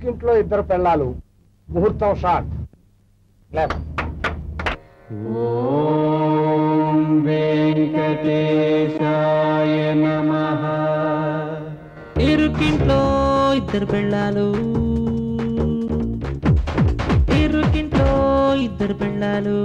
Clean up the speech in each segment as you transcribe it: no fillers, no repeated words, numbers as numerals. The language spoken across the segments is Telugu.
ఇరుకింట్లో ఇద్దరు పెళ్ళాలు ముహూర్తం షాట్ ఓం వెంకటేశాయ నమః. ఇరుకింట్లో ఇద్దరు పెళ్ళాలు ఇరుకింట్లో ఇద్దరు పెళ్ళాలు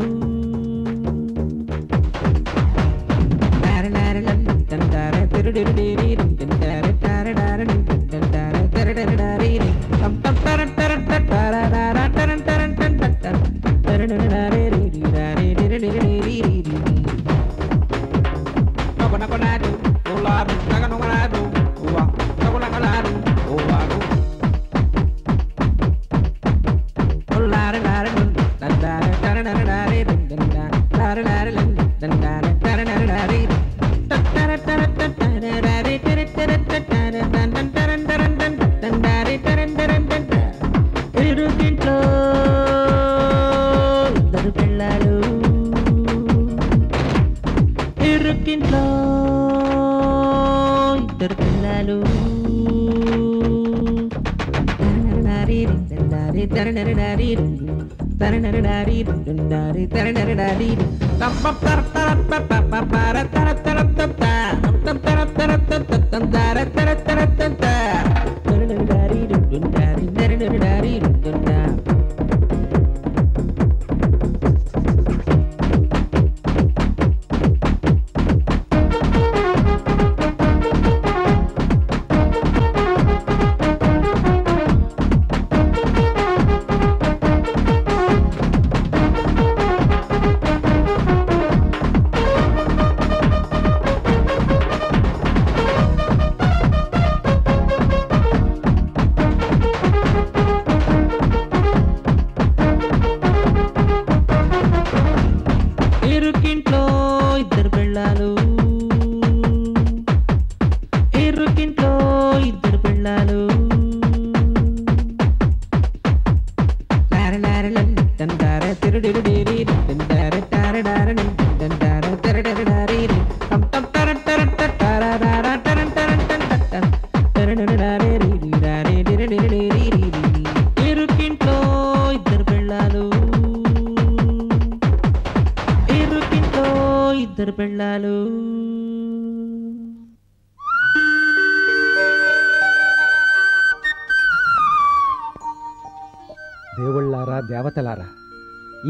దేవుళ్ళారా దేవతలారా,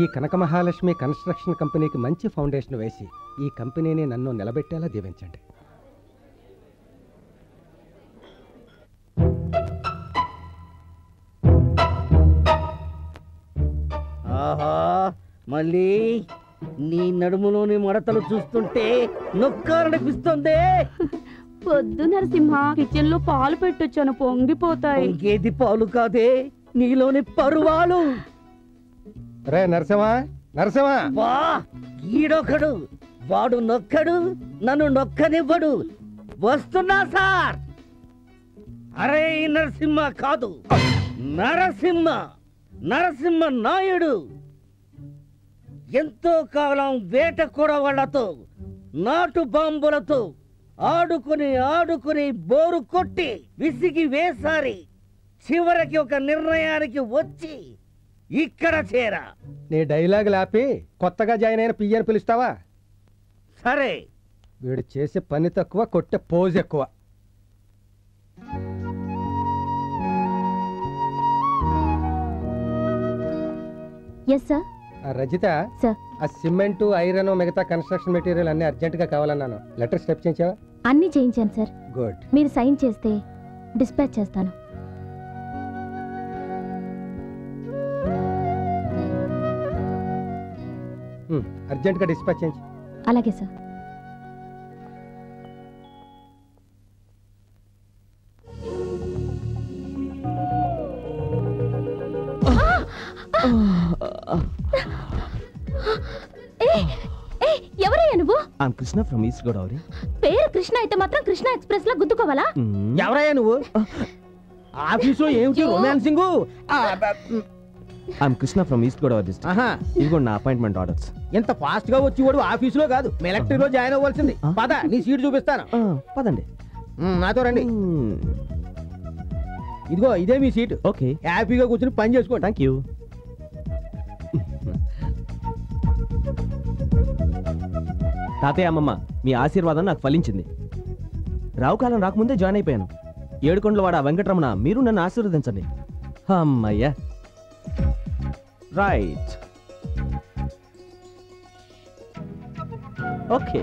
ఈ కనక మహాలక్ష్మి కన్స్ట్రక్షన్ కంపెనీకి మంచి ఫౌండేషన్ వేసి ఈ కంపెనీని నన్ను నిలబెట్టేలా దీవించండి. ఆహా, మళ్ళీ నీ నడుములోని మడతలు చూస్తుంటే నొక్కాలనిపిస్తుంది. పొద్దు నరసింహ, కిచెన్ లో పాలు పెట్టొచ్చాను, పొంగిపోతాయి. ఇంకేది పాలు కాదే, నీలోని పరువాలు. రే నరసింహ, నరసింహ! వా, ఈడొకడు, వాడు నొక్కడు, నన్ను నొక్కనివ్వడు. వస్తున్నా సార్. అరే నరసింహ కాదు, నరసింహ, నరసింహ నాయుడు. ఎంతో కాలం వేట కొడవళ్లతో, నాటు బాంబులతో ఆడుకుని ఆడుకుని బోరు కొట్టి విసిగి వేసారి చివరికి ఒక నిర్ణయానికి వచ్చి ఇక్కడ చేరా. నీ డైలాగులు ఆపి కొత్తగా జాయిన్ అయిన పియ్యని పిలుస్తావా? సరే. వీడు చేసే పని తక్కువ, కొట్టే పోజ్ ఎక్కువ. రజిత, ఆ సిమెంట్, ఐరన్, మిగతా కన్స్ట్రక్షన్ మెటీరియల్ అన్ని అర్జెంట్ గా కావాలన్నాను. లెటర్ స్టెప్ చేయించావా? అన్ని చేయించాను సార్. గుడ్. మీరు సైన్ చేస్తే డిస్పాచ్ చేస్తాను. అర్జెంట్ గా డిస్పాచ్ చేయించు. అలాగే సార్. ఎవరయ్యా నువ్వు? Krishna from East Godavari. పేరు కృష్ణ అయితే మాత్రం కృష్ణ ఎక్స్ప్రెస్ లా గుద్దుకోవాలా? ఎవరయ్యా నువ్వు? ఆఫీసులో ఏమిటి romancing? Krishna from East Godavari district. ఇదిగో నా అపాయింట్మెంట్ ఆర్డర్స్. ఎంత ఫాస్ట్ గా వచ్చి వాడు ఆఫీసులో కాదు, ఎలక్ట్రిక్ లో జాయిన్ అవ్వాల్సింది. పద, నీ సీట్ చూపిస్తాను. పదండి. నాతో రండి. ఇదిగో ఇదే మీ సీటు. ఓకే, హ్యాపీగా కూర్చుని పని చేసుకోండి. Thank you. తాతయ్య, అమ్మమ్మ, మీ ఆశీర్వాదం నాకు ఫలించింది. రావు కాలం రాకముందే జాయిన్ అయిపోయాను. ఏడుకొండలవాడ వెంకటరమణ, మీరు నన్ను ఆశీర్వదించండి. అమ్మయ్యా. Right, okay.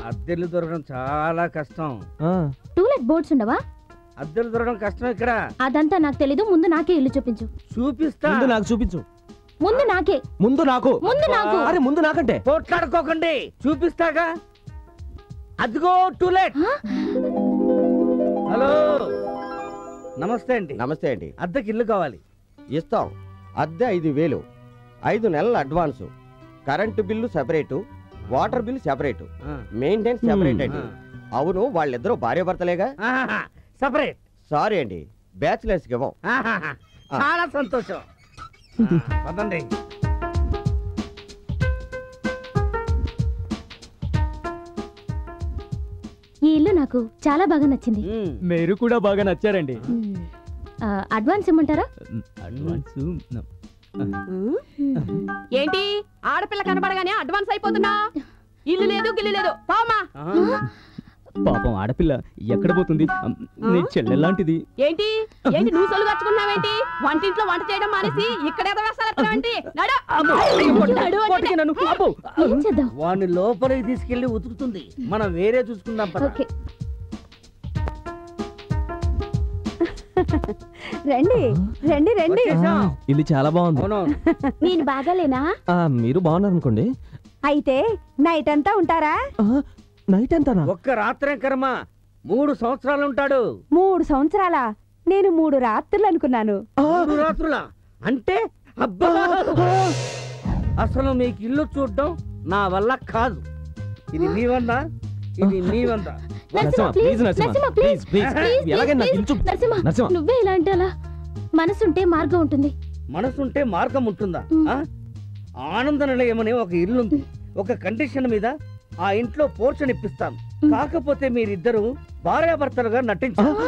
అద్దెలు దొరకడం చాలా కష్టం. టూలెట్ బోర్డ్స్ ఉండవా? అద్దెలు దొరకడం కష్టం ఇక్కడ. అదంతా నాకు తెలీదు. ముందు నాకే ఇల్లు చూపించు. చూపిస్తా. ముందు నాకు చూపించు. ముందు నాకే. ముందు నాకు. ముందు నాకు. అరే ముందు నాకంటే. పోట్లాడుకోకండి, చూపిస్తాగా. అదిగో టూలెట్. హలో, నమస్తే అండి. నమస్తే అండి. అద్దెకి ఇల్లు కావాలి. ఇస్తాం. అద్దె 5,000, 5 నెలల advance, current bill separate, water bill separate, maintenance separate అండి. అవును, వాళ్ళిద్దరూ భార్య భర్తలేగా? సపరేట్. సారీ అండి, బ్యాచిలర్స్ కి ఇవ్వం. చాలా సంతోషం. పదండి. ఈ ఇల్లు నాకు చాలా బాగా నచ్చింది. మీరు కూడా బాగా నచ్చారండి. అడ్వాన్స్ ఇమ్మంటారా? అడ్వాన్స్ ఏంటి ఆడపిల్ల కనబడగానే అడ్వాన్స్ అయిపోతున్నా? ఇల్లు లేదు గిల్లు లేదు, పామా. పాపం ఆడపిల్ల ఎక్కడ పోతుంది? నీ చెల్లెలాంటిది. ఏంటి ఏంటి నువ్వు సొల్లు కట్టుకున్నావేంటి? వంటింట్లో వంట చేయడం మానేసి ఇక్కడ ఏదో వేస్తారంటే ఏం చేద్దాం? వాడిని లోపలికి తీసుకెళ్లి ఉతుకుతుంది. మనం వేరే చూసుకుందాం. ఓకే. రండి రండి రండి. ఇల్లు చాలా బాగుంది. నేను బాగాలేనా? మీరు బాగున్నారు అనుకోండి. అయితే నైట్ అంతా ఉంటారా? నైట్ అంతానా? ఒక్క రాత్రే కర్మ, 3 సంవత్సరాలు ఉంటాడు. 3 సంవత్సరాలా? నేను 3 రాత్రులు అనుకున్నాను. 3 రాత్రులా అంటే? అబ్బా, అసలు మీకు ఇల్లు చూడడం నా వల్ల కాదు. ఇది మీ వందా? ఇది మీ వందా? నువ్వే ఇలా అంటే అలా. మనసుంటే మార్గం ఉంటుంది. మనసుంటే మార్గం ఉంటుందా? ఆనంద నిలయమనే ఒక ఇల్లుంది. ఒక కండిషన్ మీద ఆ ఇంట్లో పోర్షన్ ఇప్పిస్తాను. కాకపోతే మీరిద్దరూ భార్యాభర్తలుగా నటించారు.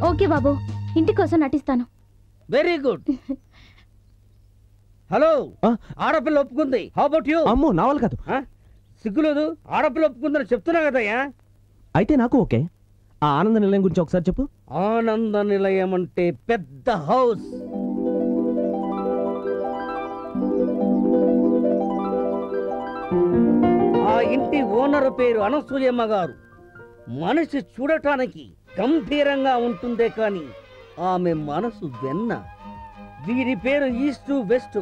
ఓకే బాబు, ఇంటి కోసం నటిస్తాను. Very good. హలో, ఆడపిల్ల ఒప్పుకుంది. How about you? అమ్మో, నా వల్ల కాదు. సిగ్గులేదు, ఆడపిల్ల ఒప్పుకుందని చెప్తున్నా కదయ్యా. అయితే నాకు ఓకే. ఆ ఆనంద నిలయం గురించి ఒకసారి చెప్పు. ఆనంద నిలయం అంటే పెద్ద హౌస్. ఆ ఇంటి ఓనర్ పేరు అనసూయమ్మ గారు. మనిషి చూడటానికి గంభీరంగా ఉంటుందే కాని ఆమె మనసు వెన్న. వీరి పేరు ఈస్టు వెస్ట్.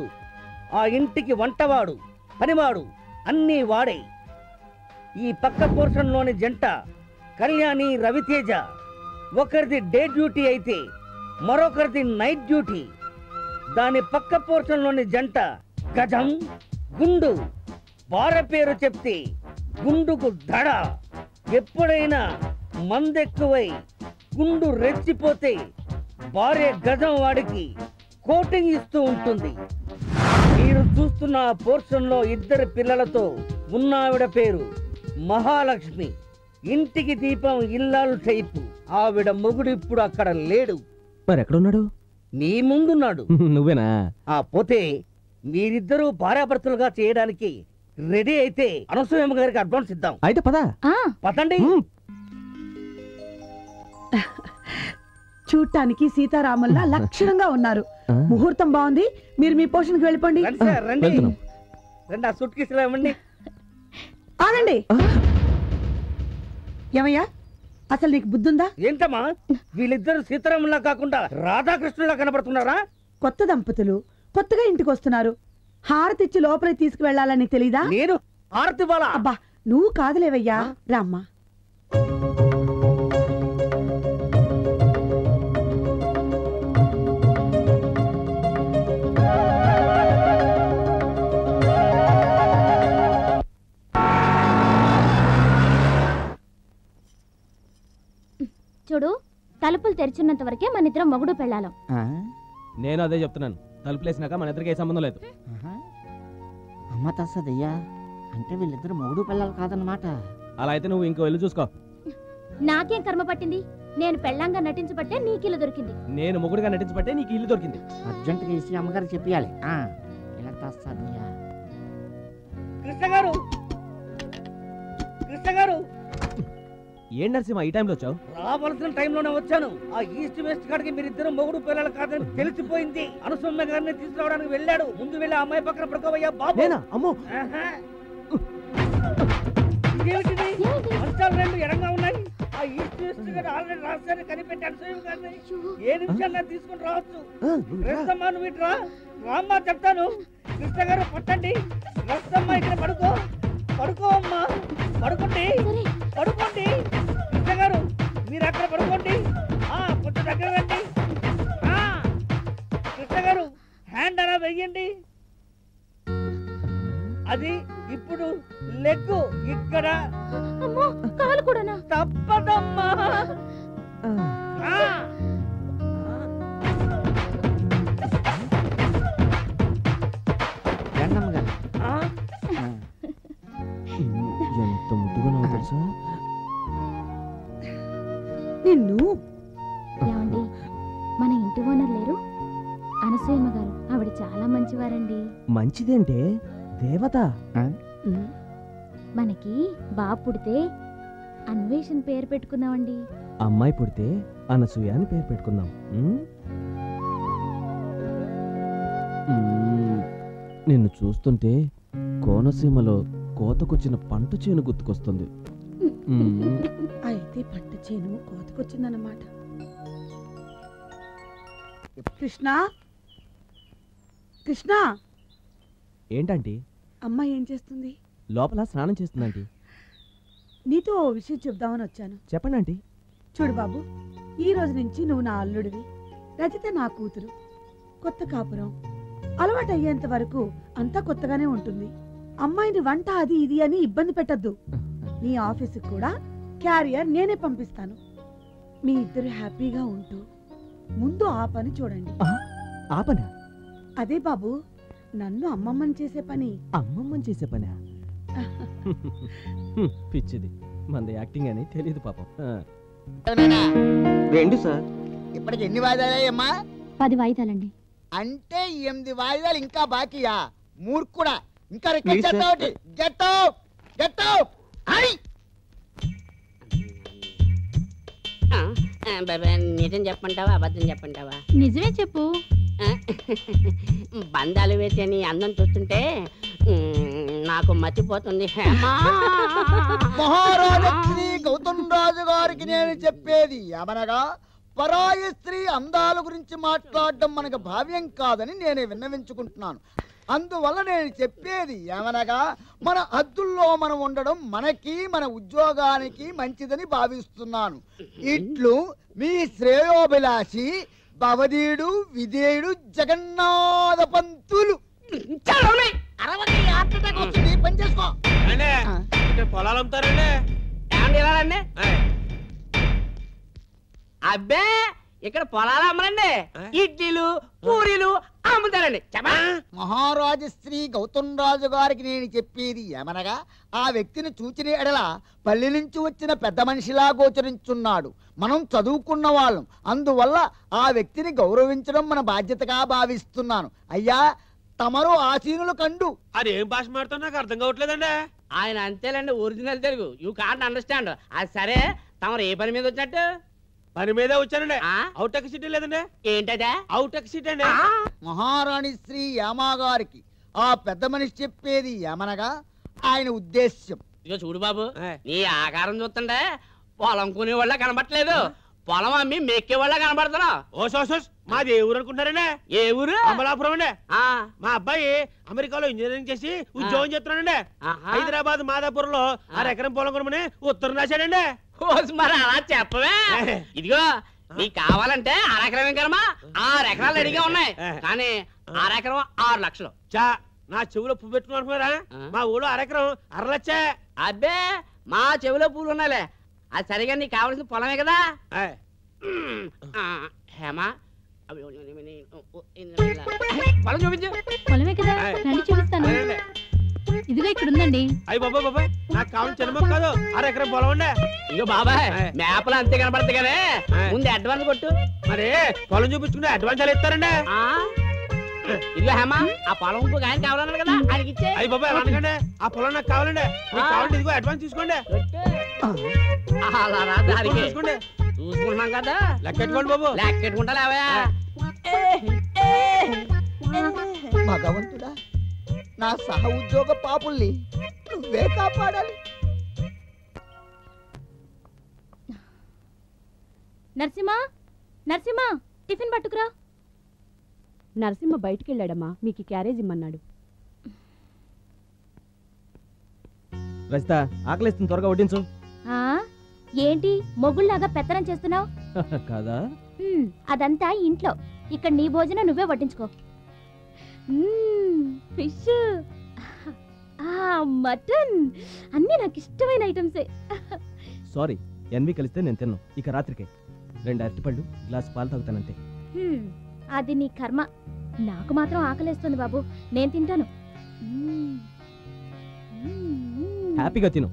ఆ ఇంటికి వంటవాడు, పనివాడు అన్నీ వాడే. ఈ పక్క పోర్షన్ లోని జంట కళ్యాణి, రవితేజ. ఒకరిది డే డ్యూటీ అయితే మరొకరిది నైట్ డ్యూటీ. దాని పక్క పోర్షన్ లోని జంట గజం, గుండు. భార్య పేరు చెప్తే గుండుకు దడ. ఎప్పుడైనా మందెక్కువై గుండు రెచ్చిపోతే భార్య గజం వాడికి కోటింగ్ ఇస్తూ ఉంటుంది. మీరు చూస్తున్న ఆ పోర్షన్ లో 2 పిల్లలతో ఉన్నావిడ పేరు మహాలక్ష్మి. ఇంటికి దీపం ఇల్లాలు టైపు. ఆవిడ మొగుడు ఇప్పుడు అక్కడ లేడు. మరి ఎక్కడున్నాడు? నీ ముందున్నాడు. నువ్వేనా? పోతే మీరిద్దరూ భార్యాభర్తలుగా చేయడానికి రెడీ అయితే అనసూయమ్మ గారికి అడ్వాన్స్ ఇద్దాం. అయితే పదా. పదండి. చూడటానికి సీతారాముల్లా లక్షణంగా ఉన్నారు. ముహూర్తం బాగుంది. మీరు మీ పోషణకి వెళ్ళిపోండి. రండి. ఆ సూట్ కేసులు ఇవ్వండి. ఆగండి. ఏమయ్యా, అసలు నీకు బుద్ధుందా? ఏంటమ్మా, వీళ్ళిద్దరు సీతారాముల్లా కాకుండా రాధాకృష్ణులా కనబడుతున్నారా? కొత్త దంపతులు కొత్తగా ఇంటికి వస్తున్నారు. హారతిచ్చి లోపలికి తీసుకువెళ్లాలని తెలీదా? నేను హారతి బాలా? అబ్బా, నువ్వు కాదులేవయ్యా. రామ్మా. చూడు, తెరిచున్నంత వరకే మన ఇద్దరం మొగుడు పెళ్ళాలం. నేను అదే చెప్తున్నాను. తలుపులేసినాక మన ఇద్దరికి ఏ సంబంధం లేదు. అమ్మ తస్సదయ్యా, అంటే వీళ్ళిద్దరు మొగుడు పిల్లలు కాదన్నమాట. అలా అయితే నువ్వు ఇంకో వెళ్ళి చూసుకో. నాకేం కర్మ పట్టింది? నేను పెళ్ళంగా నటించబట్టే నీకు ఇల్లు దొరికింది. నేను మొగుడుగా నటించబట్టే నీకు ఇల్లు దొరికింది. అర్జెంటుగా ఇసి అమ్మగారు చెప్పాలి. ఇలా తస్సదయ్యా. కృష్ణ గారు, కృష్ణ గారు, ఏం నరసింహ ఈ టైంలో వచ్చావు? రావాల్సిన టైంలోనే వచ్చాను. ఆ ఈస్ట్ వెస్ట్ కాడికి మీరిద్దరు మొగుడు పిల్లలు కాదని తెలిసిపోయింది. అనుసమ్మ గారిని తీసుకురావడానికి వెళ్ళాడు. ముందు వెళ్ళి ఆ అమ్మాయి పక్కన పడుకోవయ్యా బాబు. అమ్మో, ఇదేమిటిది? మంచాలు రెండు ఎడంగా ఉన్నాయి. ఆ ఈస్ట్ వెస్ట్ గారు ఆల్రెడీ రాశారు, కనిపెట్టి అనుసూయ గారిని ఏ నిమిషాలు తీసుకుని రావచ్చు. రస్తమ్మ నువ్వు ఇటు రా. రామ్మా చెప్తాను. కృష్ణ గారు పట్టండి. రస్తమ్మ ఇక్కడ పడుకో. పడుకో అమ్మా, పడుకోండి, పడుకోండి. కృష్ణ గారు మీరు అక్కడ పడుకోండి. కొంచెం దగ్గర రండి. కృష్ణ గారు హ్యాండ్ అలా వెయ్యండి. అది ఇప్పుడు లెగ్గు ఇక్కడ. కాలు కూడానా? తప్పదమ్మా. ఎంత ముద్దుగా నవ్వు తెలుసా? నిన్ను ఏమండి, మన ఇంటి ఓనర్ లేరు అనసూయమ్మ గారు, ఆవిడ చాలా మంచివారండి. మంచిదేంటే దేవత. మనకి బాబు పుడితే అన్వేషణ పేరు పెట్టుకుందామండి. అమ్మాయి పుడితే అనసూయ అని పేరు పెట్టుకుందాం. నిన్ను చూస్తుంటే కోనసీమలో కోతకొచ్చిన పంట చేను గుర్తుకొస్తుంది. అయితే పంట చేను కోతకొచ్చిందన్నమాట. కృష్ణ, కృష్ణ. ఏంటంటీ? అమ్మ ఏం చేస్తుంది? లోపల స్నానం చేస్తుందంటీ. నీతో ఓ విషయం చెప్దామని వచ్చాను. చెప్పండి ఆంటీ. చూడు బాబు, ఈ రోజు నుంచి నువ్వు నా అల్లుడివి, రజిత నా కూతురు. కొత్త కాపురం అలవాటు అయ్యేంత వరకు అంతా కొత్తగానే ఉంటుంది. అమ్మాయిని వంట అది ఇది అని ఇబ్బంది పెట్టద్దు. నీ ఆఫీసుకు కూడా క్యారియర్ నేనే పంపిస్తాను. మీ ఇద్దరు హ్యాపీగా ఉంటూ ముందు ఆ పని చూడండి. ఆ పని? అదే బాబు, నన్ను అమ్మమ్మని చేసే పని. అమ్మమ్మని చేసే పని? పిచ్చిది, మంది యాక్టింగ్ అని తెలియదు పాపం. రెండు సార్. ఇప్పటికి ఎన్ని వాయిదాలయ్యమ్మా? 10 వాయిదాలండి. అంటే 8 వాయిదాలు ఇంకా బాకీయా? మూర్ఖుడా, ఇంకా రికార్డ్ చేస్తావు. Get out, get out. నిజం చెప్పంటావా అబద్ధం చెప్పంటావా? నిజమే చెప్పు. బంధాలు వేసే నీ అందం చూస్తుంటే నాకు మర్చిపోతుంది. మహారాజా శ్రీ గౌతమ్ రాజు గారికి నేను చెప్పేది ఏమనగా, పరాయి స్త్రీ అందాల గురించి మాట్లాడడం మనకు భావ్యం కాదని నేను విన్నవించుకుంటున్నాను. అందువల్ల నేను చెప్పేది ఏమనగా, మన హద్దుల్లో మనం ఉండడం మనకి మన ఉద్యోగానికి మంచిదని భావిస్తున్నాను. ఇట్లు మీ శ్రేయోభిలాషి భవదీయుడు విధేయుడు జగన్నాథ పంతులు. పని చేసుకో. పొలాలు అమ్ముతారండి. అబ్బే, ఇక్కడ పొలాలు అమ్మరండి, ఇడ్లీలు పూరీలు అమ్ముతారండి. మహారాజు శ్రీ గౌతమ్ రాజు గారికి నేను చెప్పేది ఏమనగా, ఆ వ్యక్తిని చూచిన ఎడల పల్లె నుంచి వచ్చిన పెద్ద మనిషిలా గోచరించున్నాడు. మనం చదువుకున్న వాళ్ళం, అందువల్ల ఆ వ్యక్తిని గౌరవించడం మన బాధ్యతగా భావిస్తున్నాను. అయ్యా, తమరు ఆసీనులు కండు. అదేం భాష మాడుతున్నా నాకు అర్థం కావట్లేదండి. ఆయన అంతేలేండి, original Telugu. You can't understand. అది సరే, తమరు ఏ పని మీద వచ్చినట్టు? పని మీదే వచ్చానండి. అవుట్ ఆఫ్ సిటీ లేదండి. ఏంటదే? అవుట్ ఆఫ్ సిటీ అండి. మహారాణి శ్రీ యామా గారికి ఆ పెద్ద మనిషి చెప్పేది ఏమనగా, ఆయన ఉద్దేశ్యం. ఇక చూడు బాబు, నీ ఆకారం చూస్తుండే పొలం కొనే వాళ్ళ కనబట్టలేదు, పొలం అమ్మి మెక్కే వాళ్ళ కనబడుతున్నావు. ఓ మాది ఏ ఊరు అనుకుంటారండి? ఏ ఊరు? అమలాపురం అండి. మా అబ్బాయి అమెరికాలో ఇంజనీరింగ్ చేసి ఉద్యోగం చేస్తున్నాడండి. హైదరాబాద్ మాదాపురం లో 6 ఎకరం పొలం కొనమని ఉత్తరం రాశాడండి. మరి అలా చెప్పవే. ఇదిగో, నీకు కావాలంటే 6 ఎకరం కర్మా 6 ఎకరాలు రెడీగా ఉన్నాయి, కానీ 6 ఎకరం 6 లక్షలు. చా, నా చెవులో పువ్వు పెట్టుకుని అనుకున్నారా? మా ఊళ్ళో 6 ఎకరం 6 లక్షే. అబ్బే, మా చెవిలో పూలు ఉన్నాయిలే. అది సరిగా నీకు కావాల్సిన పొలమే కదా. హేమా పొలం చూపించు. పొలమే కదా రండి చూపిస్తాను. ఇదిగో ఇక్కడ ఉందండి. అయ్యి బాబాయ్ నాకు కావాల్సిన చిన్న మొక్క కాదు, అరెకరం పొలం ఉండే. ఇగో బాబాయ్ మేపలు అంతే కనపడతాయి కదా, ముందు అడ్వాన్స్ కొట్టు. మరి పొలం చూపించుకుంటే అడ్వాన్స్ ఎలా ఇస్తారండి? ఇదిగో హేమా ఆ పొలం ఇంకో ఆయన కావాలన్నారు కదా, ఆయనకి ఇచ్చే. అయ్యి బాబాయ్ అనకండి, ఆ పొలం నాకు కావాలండి. మీకు కావాలంటే ఇదిగో అడ్వాన్స్ తీసుకోండి. అలా రా దారికి చూసుకుంటున్నాం కదా, లెక్కెట్టుకోండి బాబు. లెక్కెట్టుకుంటా లేవా. భగవంతుడా, నా సహ ఉద్యోగ పాపుల్ని నువ్వే కాపాడాలి. నరసింహ నరసింహ టిఫిన్ పట్టుకురా. నరసింహ బయటికి వెళ్ళాడమ్మా, మీకు క్యారేజ్ ఇమ్మన్నాడు. రజిత ఆకలిస్తుంది, త్వరగా వడ్డించు. ఏంటి మొగుళ్ళలాగా పెత్తనం చేస్తున్నావు? కాదా? అదంతా ఇంట్లో, ఇక్కడ నీ భోజనం నువ్వే వడ్డించుకో. ఫిష్, మటన్ అన్నీ నాకు ఇష్టమైన ఐటమ్సే. సారీ, ఎన్వి కలిస్తే నేను తిన్నాను. ఇక రాత్రికి 2 అరటిపళ్ళు, గ్లాస్ పాలు తాగుతానంతే. అది నీ కర్మ. నాకు మాత్రం ఆకలేస్తుంది బాబు, నేను తింటాను. హ్యాపీగా తిను.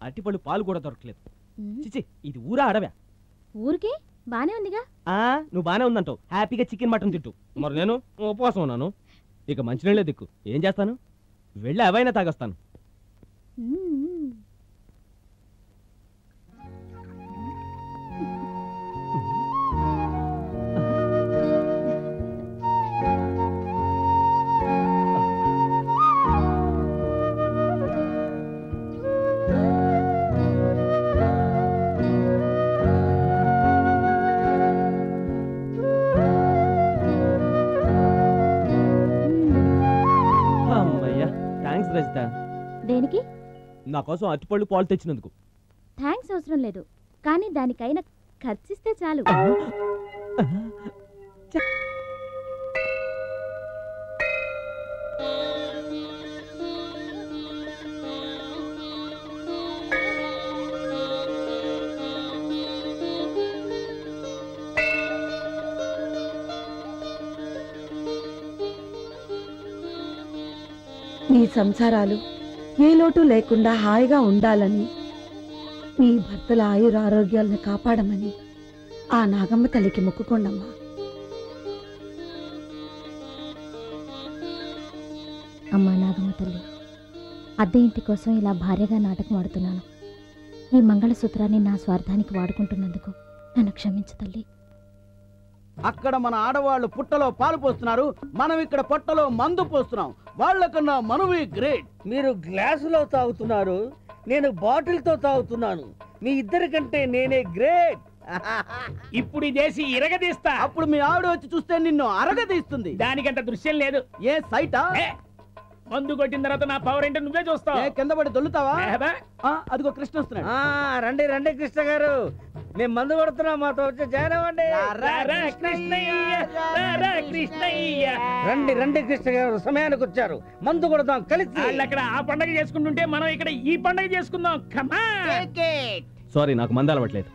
అరటిపళ్ళు పాలు కూడా దొరకలేదు. చిచి, ఇది ఊరా అడవా? ఊరికే బానే ఉందిగా. నువ్వు బానే ఉందంటావు, హ్యాపీగా చికెన్ మటన్ తింటూ. మరి నేను ఉపవాసం ఉన్నాను. ఇక మంచినీళ్ళే దిక్కు. ఏం చేస్తాను, వెళ్ళి అవైనా తాగొస్తాను. దేనికి? నా కోసం అరటిపళ్ళు పాలు తెచ్చినందుకు. థ్యాంక్స్ అవసరం లేదు, కానీ దానికైనా ఖర్చిస్తే చాలు. మీ సంసారాలు ఏ లోటు లేకుండా హాయిగా ఉండాలని, మీ భర్తల ఆయురారోగ్యాలను కాపాడమని ఆ నాగమ్మ తల్లికి మొక్కుకోండమ్మా. అమ్మా నాగమ్మ తల్లి, అద్దె ఇంటి కోసం ఇలా భార్యగా నాటకం ఆడుతున్నాను. ఈ మంగళసూత్రాన్ని నా స్వార్థానికి వాడుకుంటున్నందుకు నన్ను క్షమించు తల్లి. అక్కడ మన ఆడవాళ్ళు పుట్టలో పాలు పోస్తున్నారు, మనం ఇక్కడ పొట్టలో మందు పోస్తున్నాం. వాళ్ళకన్నా మనమే గ్రేట్. మీరు గ్లాసులో తాగుతున్నారు, నేను బాటిల్తో తాగుతున్నాను. మీ ఇద్దరి కంటే నేనే గ్రేట్. ఇప్పుడు ఈ దేశీ ఇరగదీస్తా. అప్పుడు మీ ఆవిడ వచ్చి చూస్తే నిన్ను అరగదీస్తుంది. దానికంత దృశ్యం లేదు. ఏ సైటా? మందు కొట్టిన తర్వాత నా పవర్ ఏంటో నువ్వే చూస్తావు. కింద పడి దొల్లుతావా? అదిగో కృష్ణ వస్తున్నాడు. రండి రండి కృష్ణ గారు, మేము మందు కొడుతున్నాం, మాతో వచ్చి జాయిన్ అవ్వండి. రండి రండి కృష్ణ గారు, సమయానికి వచ్చారు. మందు కొడదాం కలిసి. అక్కడ ఆ పండగ చేసుకుంటుంటే మనం ఇక్కడ ఈ పండగ చేసుకుందాం. సారీ, నాకు మందు అలవట్లేదు.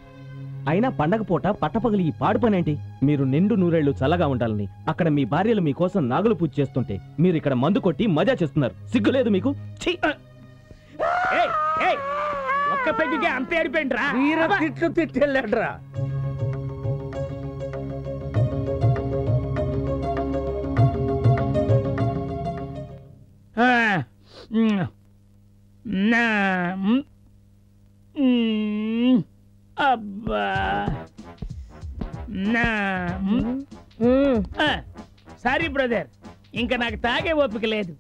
అయినా పండగ పూట పట్టపగలి ఈ పాడు పనేంటి? మీరు నిండు నూరేళ్లు చల్లగా ఉండాలని అక్కడ మీ భార్యలు మీకోసం నాగులు పూజ చేస్తుంటే మీరు ఇక్కడ మందు కొట్టి మజా చేస్తున్నారు. సిగ్గులేదు మీకు? ఒక్క పెగ్గుకే అంత ఏడిపోయిండ్రా? తిట్లు తిట్టెళ్ళాడ్రా. అబ్బా, సారీ బ్రదర్, ఇంకా నాకు తాగే ఓపిక లేదు.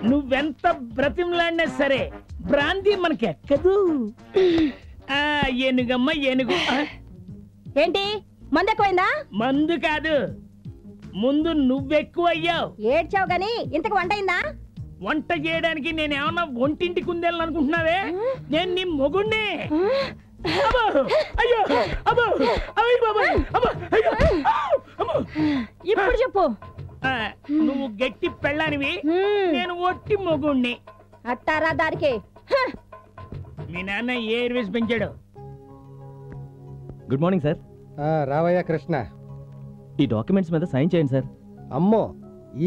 నువ్వెంత బ్రతిమలాడినా సరే బ్రాంతి మనకెక్కదు. ఏనుగమ్మ ఏనుగు. ఏంటి మందు ఎక్కువైందా? మందు కాదు, ముందు నువ్వెక్కువ అయ్యావు. ఏడ్చావు గాని ఇంతకు వంట అయిందా? వంట చేయడానికి నేనేమన్నా ఒంటింటి కుందేళ్ళని అనుకుంటున్నావే? నేను నీ మొగుణ్ణి. ఇప్పుడు చెప్పు. నువ్వు గట్టి పెళ్ళానివి, నేను ఒట్టి మొగుణ్ణి. అట్టారా దారికి మీ నాన్న ఏ ఎయిర్వేస్ పెంచాడు? Good morning sir. రావయ్య కృష్ణ, ఈ డాక్యుమెంట్స్ మీద సైన్ చేయండి సార్. అమ్మో,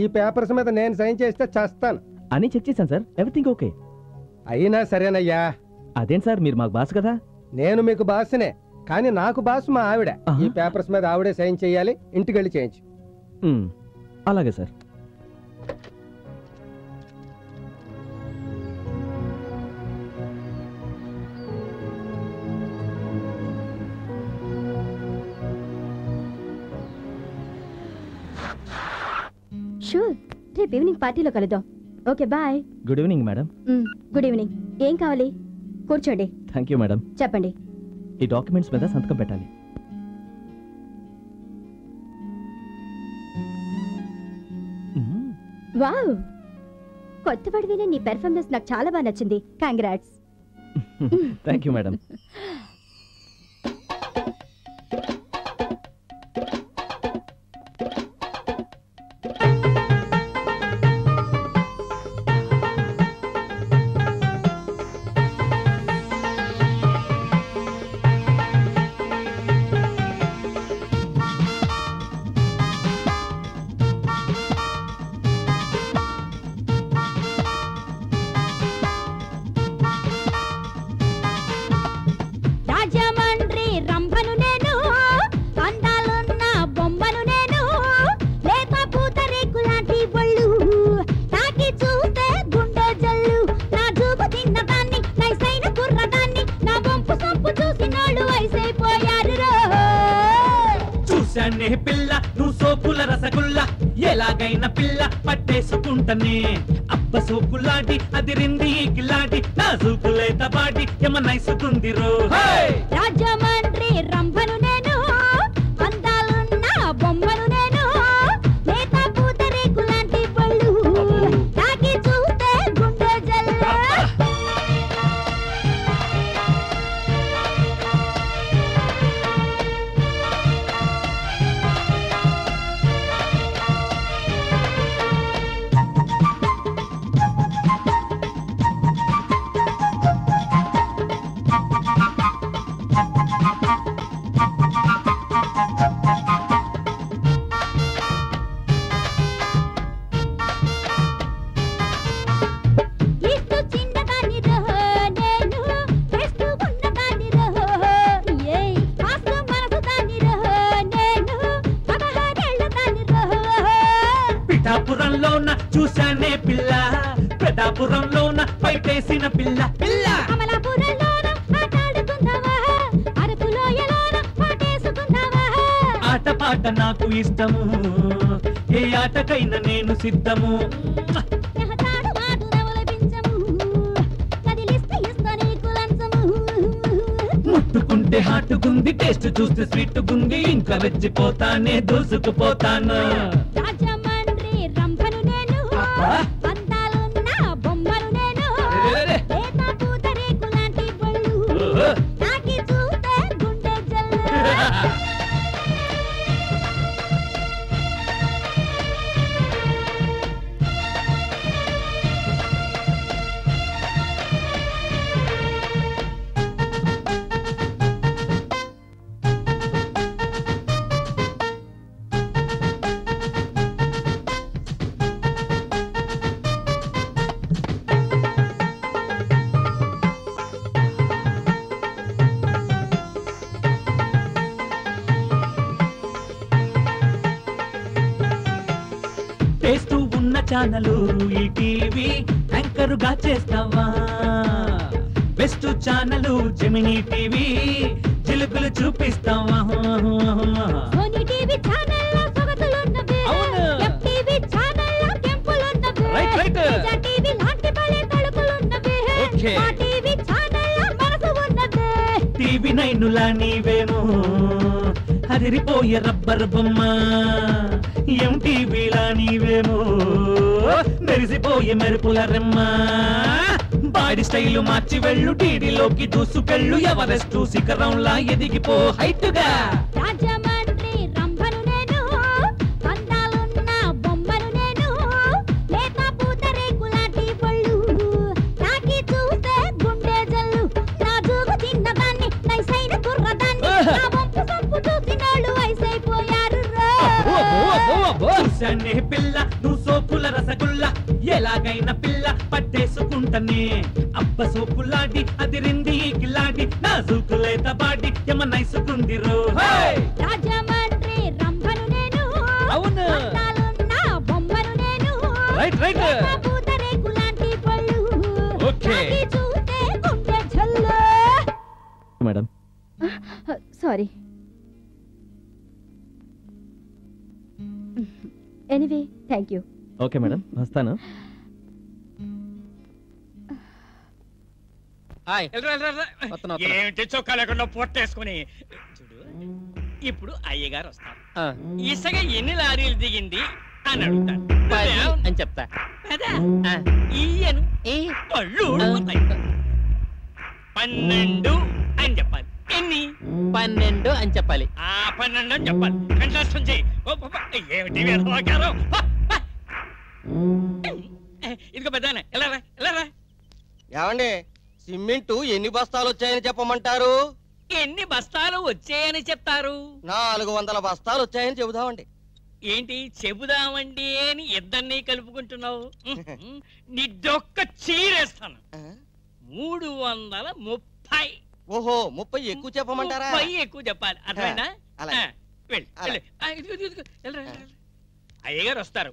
ఈ పేపర్స్ మీద నేను సైన్ చేస్తే చేస్తాను. అని చెక్ చేశాను సార్, ఎవ్రీథింగ్ ఓకే. అయినా సరేనయ్యా. అదేం సార్, మీరు మాకు బాస్ కదా. నేను మీకు బాస్నే, కానీ నాకు బాస్ మా ఆవిడ. ఈ పేపర్స్ మీద ఆవిడే సైన్ చేయాలి. ఇంటికి వెళ్ళి చేయించు. అలాగే సార్. షూర్, రేపు ఈవినింగ్ పార్టీలో కలుద్దాం. Okay bye. Good evening madam. Good evening. ఏం కావాలి? కూర్చోండి. Thank you madam. చెప్పండి. ఈ డాక్యుమెంట్స్ మీద సంతకం పెట్టాలి. వావ్, కొత్త పడివిన నీ పెర్ఫార్మెన్స్ నాకు చాలా బాగా నచ్చింది. కంగ్రాట్స్. Thank you madam. పిల్ల నువ్వు సోకుల రసగుల్లా, ఎలాగైనా పిల్ల పట్టేసుకుంటనే. అబ్బ సోకులాంటి అదిరింది గిలాంటి, నా సూకులేత పాటి ఏమనైసుకుంది రో. రాజమండ్రి రంభను నేను, అందాలున్న బొమ్మను నేను, లేత పూతరేకు లాంటి పళ్ళు తాకి చూస్తే గుండె జల్లు. పిఠాపురంలోన చూశానే పిల్ల, ప్రతాపురంలోన పైటేసిన పిల్ల. పిల్ల అమలాపురంలోన ఆటాడుకుందావా, అరకులోయలోన పాటేసుకుందావా. ఆట పాట నాకు ఇష్టము, ఏ ఆటకైనా నేను సిద్ధము. మెహతాడు మాటు నవల పించము, కదిలిస్తే ఇస్తా నీకు లంచము. ముట్టుకుంటే హాటుగుంది, టేస్ట్ చూస్తే స్వీట్ గుంది, ఇంకా రెచ్చిపోతానే దూసుకుపోతాను. రాజమండ్రి రంభను నేను, అందాలున్న బొమ్మను నేను, లేత పూతరేకు లాంటి పళ్ళు తాకి చూస్తే గుండె జల్లు. టేస్ట్ ఉన్న ఛానలు ఈ టీవీ యాంకరుగా చేస్తావా? బెస్ట్ ఛానలు జెమినీ టీవీ, చిలుకులు చూపిస్తావా? సోనీ టీవీ ఛానల్లో సొగసులున్నవే, FTV ఛానల్లో కెంపులున్నవే, తేజ టీవీ లాంటి భలే తలుపులున్నవే, మా టీవీ ఛానల్లో మనసు ఉన్నవే. టీవీ నైనులా నీవేమో అదిరిపోయే రబ్బర్ బొమ్మ, MTVలా నీవేమో మెరిసిపోయే మెరుపుల రెమ్మ. బాడీ స్టైలు మార్చి వెళ్ళు, టీడీలోకి దూసుకెళ్ళు, ఎవరెస్ట్ శిఖరంలా ఎదిగిపో హైట్గా. రాజమండ్రి రంభను నేను, అందాలున్న బొమ్మను నేను, లేత పూతరేకు లాంటి పళ్ళు పట్టేసుకుంటనే అబ్బ సోకులాడి అది రింది గిలాడి నా సూకులేత బాడి యమ నైసుకుంది రో రాజమండ్రి రంభను నేను అవును అందాలున్న బొమ్మను నేను రైట్ రైట్ పూతరేకులాంటి పళ్ళు ఓకే తాకి చూస్తే గుండె జల్లు madam sorry anyway thank you okay madam వస్తాను ఏమిటి చొక్కా లేకుండా పొట్టేసుకుని చూడు ఇప్పుడు అయ్యగారు వస్తారు ఇసుక ఎన్ని లారీలు దిగింది అని అడుగుతాడు అని చెప్తా ఈయను కళ్ళు ఊడిపోతాయి. 12 అని చెప్పాలి. ఎన్ని 12 అని చెప్పాలి. 12 అని చెప్పాలి. కంఠస్థం చెయ్యి. ఏమిటి వేదవాక్యాలు? ఇదిగో పెద్దానే వెళ్ళరా వెళ్ళరా. ఏమండి సిమెంటు ఎన్ని బస్తాలు వచ్చాయని చెప్పమంటారు? ఎన్ని బస్తాలు వచ్చాయని చెప్తారు? 400 బస్తాలు వచ్చాయని చెబుదామండి. ఏంటి చెబుదామండి అని ఇద్దరిని కలుపుకుంటున్నావు? నిడ్డొక్క చీరేస్తాను. 330. ఓహో 30 ఎక్కువ చెప్పమంటారా? 30 ఎక్కువ చెప్పాలి. అర్థమైందా? అయ్యగారు వస్తారు.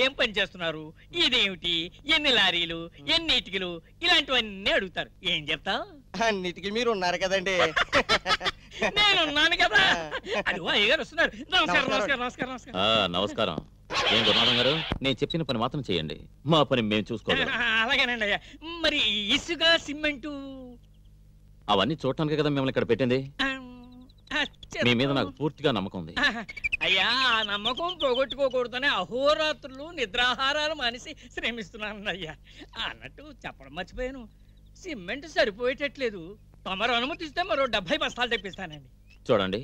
ఏం పని చేస్తున్నారు? ఇదేమిటి? ఎన్ని లారీలు, ఎన్ని ఇటుకలు, ఇలాంటివన్నీ అడుగుతారు. ఏం చెప్తావు? అన్నిటికీ మీరు ఉన్నారు కదండి. నేనున్నాను కదా. అదిగో అయ్యగారు వస్తున్నారు. నమస్కారం నమస్కారం నమస్కారం నమస్కారం. నమస్కారం. ఏం గురునాథం గారు, నేను చెప్పిన పని మాత్రం చేయండి, మా పని మేము చూసుకోవాలి. అలాగేనండి అయ్యా. మరి ఇసుక సిమెంటు అవన్నీ చూడటానికి కదా మిమ్మల్ని ఇక్కడ పెట్టింది. మీ మీద నాకు పూర్తిగా నమ్మకం ఉంది. అయ్యా ఆ నమ్మకం పోగొట్టుకోకూడదనే అహోరాత్రులు నిద్రాహారాలు మానేసి శ్రమిస్తున్నాను అయ్యా. అన్నట్టు చెప్పడం మర్చిపోయాను, సిమెంట్ సరిపోయేటట్లేదు. తమరు అనుమతిస్తే మరో 70 బస్తాలు తెప్పిస్తానండి. చూడండి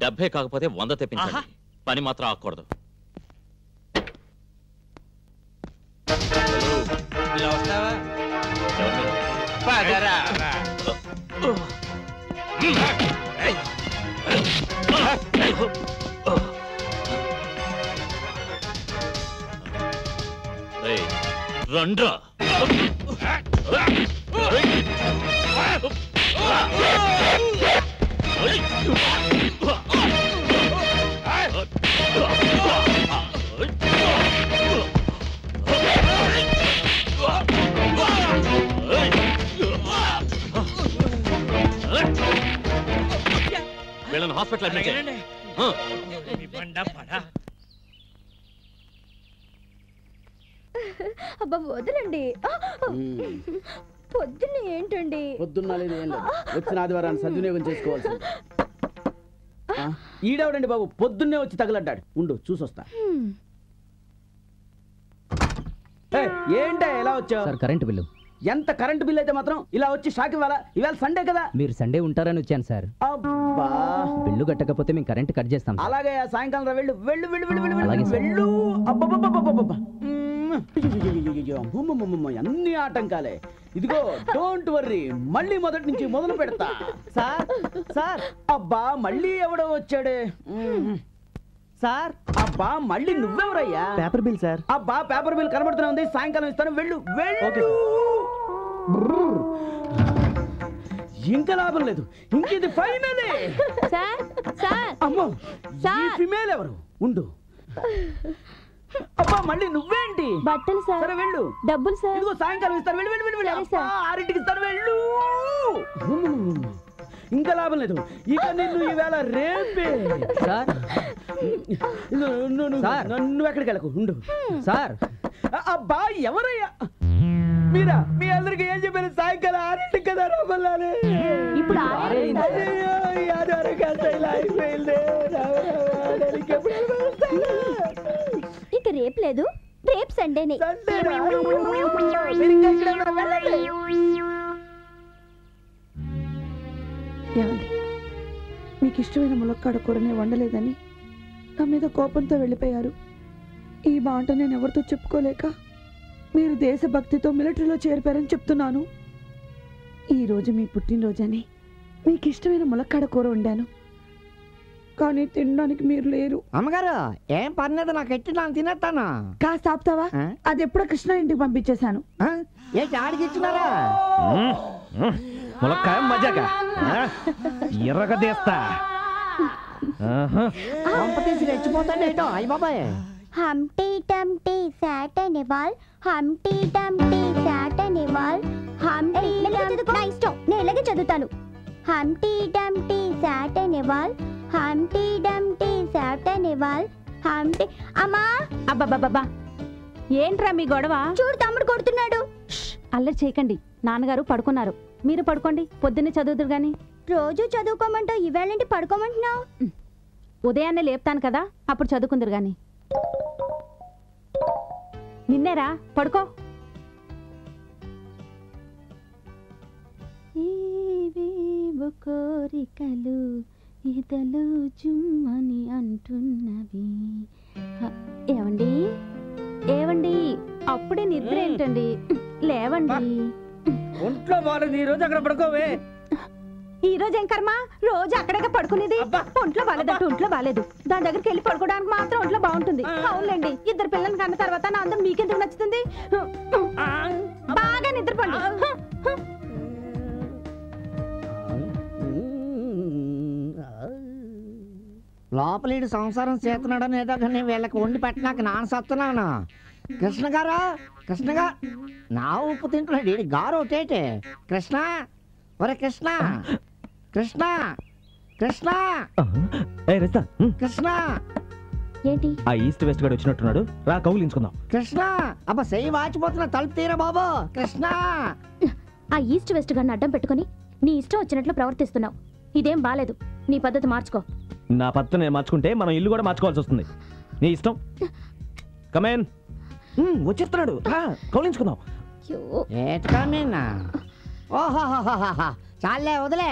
70 కాకపోతే 100 తెప్పించండి. పని మాత్రం ఆకూడదు. రండ్రా. వీళ్ళని హాస్పిటల్ అడ్మిట్ చేయండి. అబ్బా వదలండి. పొద్దున్న ఏంటండి? పొద్దున్న లేదు ఏం లేదు. వచ్చిన ఆదివారాన్ని సద్వినియోగం చేసుకోవాల్సింది. ఈడవడండి బాబు, పొద్దున్నే వచ్చి తగలడ్డాడు. ఉండు చూసొస్తా. ఏంటా ఎలా వచ్చావు? Sir current bill. ఎంత కరెంటు బిల్ అయితే మాత్రం ఇలా వచ్చి షాక్ ఇవ్వాలా? ఇవాళ సండే కదా. మీరు సండే ఉంటారని వచ్చాను సార్. అబ్బా బిల్లు కట్టకపోతే మేము కరెంట్ కట్ చేస్తాం. అలాగే సాయంకాలం రా. వెళ్ళు వెళ్ళు వెళ్ళు వెళ్ళు అలాగే సార్. వెళ్ళు. అబ్బబ్బబ్బబ్బబ్బబ్బ. అన్ని ఆటంకాలే. ఇదిగో డోంట్ వర్రీ, మళ్ళీ మొదటి నుంచి మొదలు పెడతా. సార్ సార్ అబ్బా మళ్ళీ ఎవడో వచ్చాడే. సార్ అబ్బా మళ్ళీ నువ్వెవరయ్యా? Paper bill sir. అబ్బా పేపర్ బిల్ కనబడుతూనే ఉంది, సాయంకాలం ఇస్తాను. వెళ్ళు వెళ్ళు. ఇంకా లాభం లేదు, ఇంకేది ఫైనలే. అమ్మో ఈ ఫిమేల్ ఎవరు? ఉండు. అబ్బా మళ్ళీ నువ్వేంటి? బట్టలు సార్. సరే వెళ్ళు. డబ్బులు సార్. ఇదిగో సాయంకాలం ఇస్తాను. వెళ్ళు వెళ్ళు వెళ్ళు. 6ంటికి ఇస్తాను. వెళ్ళు. ఇంకా లాభం లేదు, ఇక నిన్ను ఈవేళ రేపే. సార్ నువ్వు ఎక్కడికి వెళ్ళకు. ఉండు సార్. అబ్బా ఎవరయ్యా మీరా? మీ అందరికి ఏం చెప్పాను? సాయంకాలం 6ంటికి కదా రాబల్లానే. ఇప్పుడు ఇక రేపు లేదు, రేపు సండేనే. ఏమండి, మీకు ఇష్టమైన ములక్కాడ కూరనే వండలేదని నా మీద కోపంతో వెళ్ళిపోయారు. ఈ మాట నేను ఎవరితో చెప్పుకోలేక మీరు దేశభక్తితో మిలిటరీలో చేరిపారని చెప్తున్నాను. ఈరోజు మీ పుట్టినరోజని మీకు ఇష్టమైన ములక్కాడ కూర వండాను, కానీ తినడానికి మీరు లేరు. అమ్మగారు ఏం పర్లేదు, నాకు ఎట్టి ನಾನು తినేస్తాను. కాస్త ఆపుతావా? అది ఎప్పుడో కృష్ణ ఇంటికి పంపించేశాను. ఏంటి ఆడికి ఇచ్చినారా? ములక్కాయ మజాగా ఎర్రగా తీస్తా. పంపతీసి రెచ్చిపోతాడు ఏటో. అయ్య బాబాయ్. హంటీ టంటీ సాట్ అనేవాల్, హంటీ టంటీ సాట్ అనేవాల్, హంటీ నా ఇష్టం, నేను ఇలాగే చదువుతాను. హంటీ టంటీ సాట్ అనేవాల్, హంటీ టంటీ సాట్ అనేవాల్, హంటీ. అమ్మా! అబ్బబ్బబ్బా, ఏంట్రా మీ గొడవ? చూడు తమ్ముడు కొడుతున్నాడు. అల్లరి చేయకండి, నాన్నగారు పడుకున్నారు. మీరు పడుకోండి, పొద్దున్నే చదువుదురు గాని. రోజు చదువుకోమంటావు, ఈవేళంటే పడుకోమంటున్నావు. ఉదయాన్నే లేపుతాను కదా, అప్పుడు చదువుకుందరు గాని. నిన్నేరా, పడుకో. ఏవేవో కోరికలు ఇదలు జుమ్మని అంటున్నవి. ఏవండి ఏవండి, అప్పుడే నిద్ర ఏంటండి? లేవండి. ఒంట్లో బాగాలేదు, ఈ రోజు అక్కడ పడుకోవే. ఈ రోజు ఏం కర్మ, రోజు అక్కడే పడుకునేది. ఒంట్లో బాగాలేదంటే ఒంట్లో బాగాలేదు, దాని దగ్గరికి వెళ్ళి పడుకోవడానికి మాత్రం ఒంట్లో బాగుంటుంది. అవునులేండి, ఇద్దరు పిల్లల్ని కన్న తర్వాత నా అందం మీకెందుకు నచ్చుతుంది? బాగా నిద్రపోండి. లోపలీడు సంసారం చేస్తున్నాడని ఏదో కానీ వీళ్ళకి వండి పెట్టినాక నాన్న సత్తున్నాను. కృష్ణ గారు, కృష్ణగా నా ఉప్పు తింటున్నాడు ఈడి గారు ఒకటేటే. కృష్ణ, ఒరే కృష్ణ, కృష్ణ, కృష్ణ, కృష్ణ. ఏంటి? ఆ ఈస్ట్ వెస్ట్ గడు వచ్చినట్టున్నాడు, రా కౌలించుకుందాం. కృష్ణ, అబ్బా చెయ్యి వాచిపోతున్నా, తలుపు తీరా బాబు. కృష్ణ. ఆ ఈస్ట్ వెస్ట్ గారిని అడ్డం పెట్టుకుని నీ ఇష్టం వచ్చినట్లు ప్రవర్తిస్తున్నావు. ఇదేం బాలేదు, నీ పద్ధతి మార్చుకో. నా పద్ధతి నేను మార్చుకుంటే మనం ఇల్లు కూడా మార్చుకోవాల్సి వస్తుంది. నీ ఇష్టం. కమేన్. వచ్చేస్తున్నాడు, కౌలించుకుందాం. ఓహోహోహోహో, చాలే వదిలే.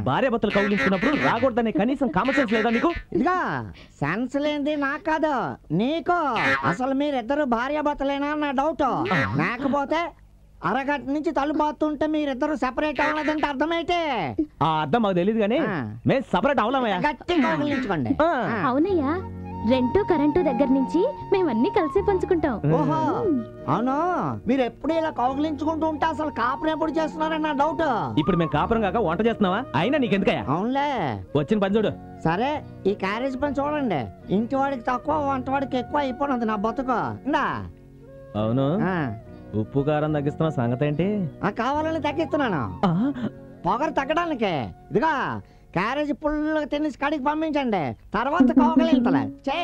భార్య భర్తలు కౌలించుకున్నప్పుడు రాకూడదనే కనీసం కామన్ సెన్స్ లేదా నీకు? ఇదిగా సెన్స్ లేనిది నాకు కాదు, నీకు. అసలు మీరిద్దరు భార్య భర్తలేనా నా డౌట్. లేకపోతే అరగంట నుంచి తలుపు బాతుంటే మీరిద్దరు సెపరేట్ అవ్వలేదంటే అర్థమైతే. ఆ అర్థం మాకు తెలియదు కానీ మేము సెపరేట్ అవ్వలేమయ్యా. గట్టిగా కౌగిలించుకోండి. అవునయ్యా, రెంటు కరెంటు దగ్గర నుంచి మేమన్నీ కలిసి పంచుకుంటాం. ఓహో, అవును. మీరు ఎప్పుడు ఇలా కౌగిలించుకుంటూ ఉంటే అసలు కాపురం ఎప్పుడు చేస్తున్నారని నా డౌట్. ఇప్పుడు మేము కాపురం కాక వంట చేస్తున్నావా? అయినా నీకెందుకయ్యా? అవునులే, వచ్చిన పని చూడు. సరే, ఈ క్యారేజ్ పని చూడండి. ఇంటి వాడికి తక్కువ, వంట వాడికి ఎక్కువ అయిపోయినది నా బతుకు. అవును, ఉప్పు కారం తగ్గిస్తున్న సంగతి ఏంటి? కావాలని తగ్గిస్తున్నాను, పొగరు తగ్గడానికి. ఇదిగా క్యారేజ్ పుల్లుగా తినేసి కడికి పంపించండి, తర్వాత కౌగలింతలే. చే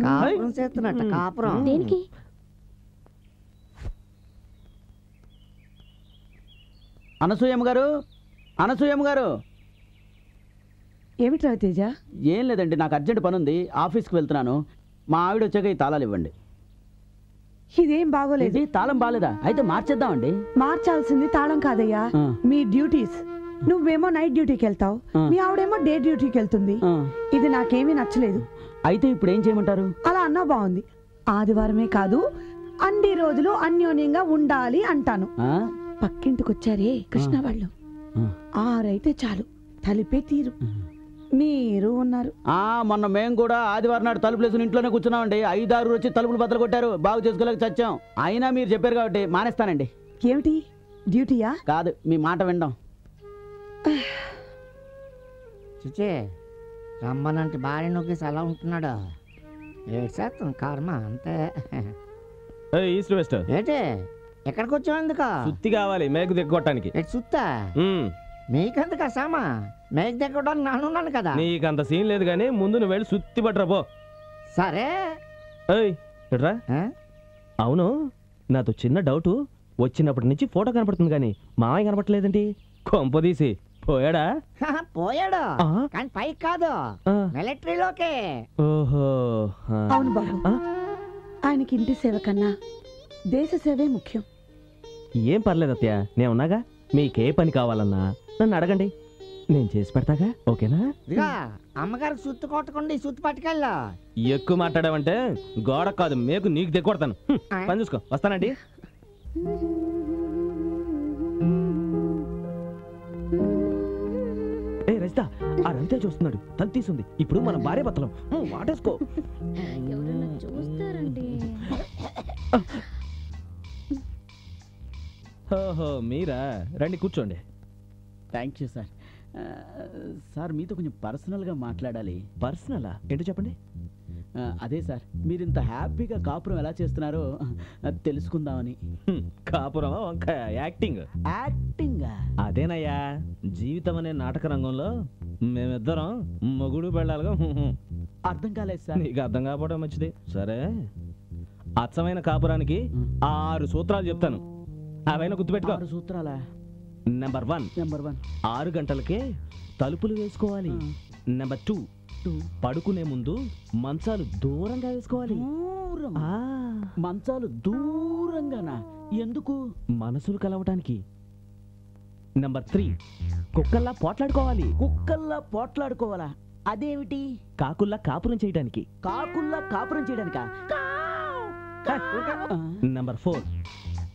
కాపురం చేస్తున్నట్ట కాపురం. దేనికి? అనసూయమ్మ గారు, అనసూయమ్మ గారు. ఏమిట్రా తేజ? ఏం లేదండి, నాకు అర్జెంట్ పని ఉంది, ఆఫీస్కి వెళ్తున్నాను. మా ఆవిడ వచ్చాక ఈ తాళాలు ఇవ్వండి. ఇదేం బాగోలేదు. తాళం బాలేదా? అయితే మార్చేద్దామండి. మార్చాల్సింది తాళం కాదయ్యా, మీ డ్యూటీస్. నువ్వేమో నైట్ డ్యూటీకి వెళ్తావు, మీ ఆవిడేమో డే డ్యూటీకి వెళ్తుంది. ఇది నాకేమీ నచ్చలేదు. అయితే ఇప్పుడు ఏం చేయమంటారు? అలా అన్నా బాగుంది. ఆదివారమే కాదు, అన్ని రోజులు అన్యోన్యంగా ఉండాలి అంటాను. పక్కింటికొచ్చారే కృష్ణ వాళ్ళు, 6 అయితే చాలు, తలిపే తీరు. మీరు ఉన్నారు. మొన్న మేము కూడా ఆదివారం నాడు తలుపులేసిన ఇంట్లోనే కూర్చున్నామండి. 5-6 వచ్చి తలుపులు బద్దలు కొట్టారు, బాగు చేసుకోలేక చచ్చాం. అయినా మీరు చెప్పారు కాబట్టి మానేస్తానండి. ఏమిటి డ్యూటీయా? కాదు, మీ మాట వినడం. చూచే రమ్మనంటే భార్య నొక్కేసి అలా ఉంటున్నాడు. ఏడ్చేస్తాం కర్మ అంతే. ఈస్ట్ వెస్ట్ ఏంటి ఎక్కడికి వచ్చావు? ఎందుకు? సుత్తి కావాలి మేకు దిగ్గొట్టడానికి. సుత్తా? మీకెందుకు సామా? మేకు దిగ్గొట్టడానికి నానున్నాను కదా. నీకంత సీన్ లేదు కానీ ముందు నువ్వు వెళ్ళి సుత్తి పట్టరా పో. సరే. రా. అవును, నాతో చిన్న డౌట్. వచ్చినప్పటి నుంచి ఫోటో కనపడుతుంది కానీ మామయ్య కనపడలేదండి. కొంపదీసి పోయాడా? పోయాడు, కానీ పైకి కాదు, మిలిటరీలోకే. ఓహో, అవును బాబు, ఆయనకి ఇంటి సేవ కన్నా దేశ సేవే ముఖ్యం. ఏం పర్లేదు అత్తయ్య, నేను ఉన్నాగా. మీకే పని కావాలన్నా నన్ను అడగండి, నేను చేసి పెడతాగా. ఓకేనా? అమ్మగారికి సుత్తు కొట్టకుండా ఈ సుత్తు పట్టుకెళ్ళా. ఎక్కువ మాట్లాడావంటే గోడ కాదు మేకు నీకు దిగొడతాను. పని చూసుకో, వస్తానండి. సీత ఆ రంతే చూస్తున్నాడు, తల తీసుంది. ఇప్పుడు మనం భార్య భర్తలం. వాటేసుకో. చూస్తారండి. ఓహో మీరా, రండి కూర్చోండి. Thank you sir. సార్ మీతో కొంచెం పర్సనల్గా మాట్లాడాలి. పర్సనలా? ఏంటో చెప్పండి. అదే సార్, మీరు ఇంత హ్యాపీగా కాపురం ఎలా చేస్తున్నారో తెలుసుకుందామని. కాపురమా వంకాయ? యాక్టింగ్. యాక్టింగ్ అదేనయ్యా, జీవితం అనే నాటక రంగంలో మేమిద్దరం మొగుడు పెళ్ళాలిగా. అర్థం కాలేదు సార్. నీకు అర్థం కాకపోవడం మంచిది. సరే, అచ్చమైన కాపురానికి 6 సూత్రాలు చెప్తాను, అవైనా గుర్తుపెట్టుకో. 6 సూత్రాలా? నెంబర్ 1 6 గంటలకే తలుపులు వేసుకోవాలి. నెంబర్ 2 పడుకునే ముందు మంచాలు దూరంగా వేసుకోవాలి. మంచాలు దూరంగానా? ఎందుకు? మనసులు కలవటానికి. నెంబర్ 3 కుక్కల్లా పోట్లాడుకోవాలి. కుక్కల్లా పోట్లాడుకోవాలా? అదేమిటి? కాకుల్లా కాపురం చేయడానికి. కాకుల్లా కాపురం చేయడానికా? నెంబర్ 4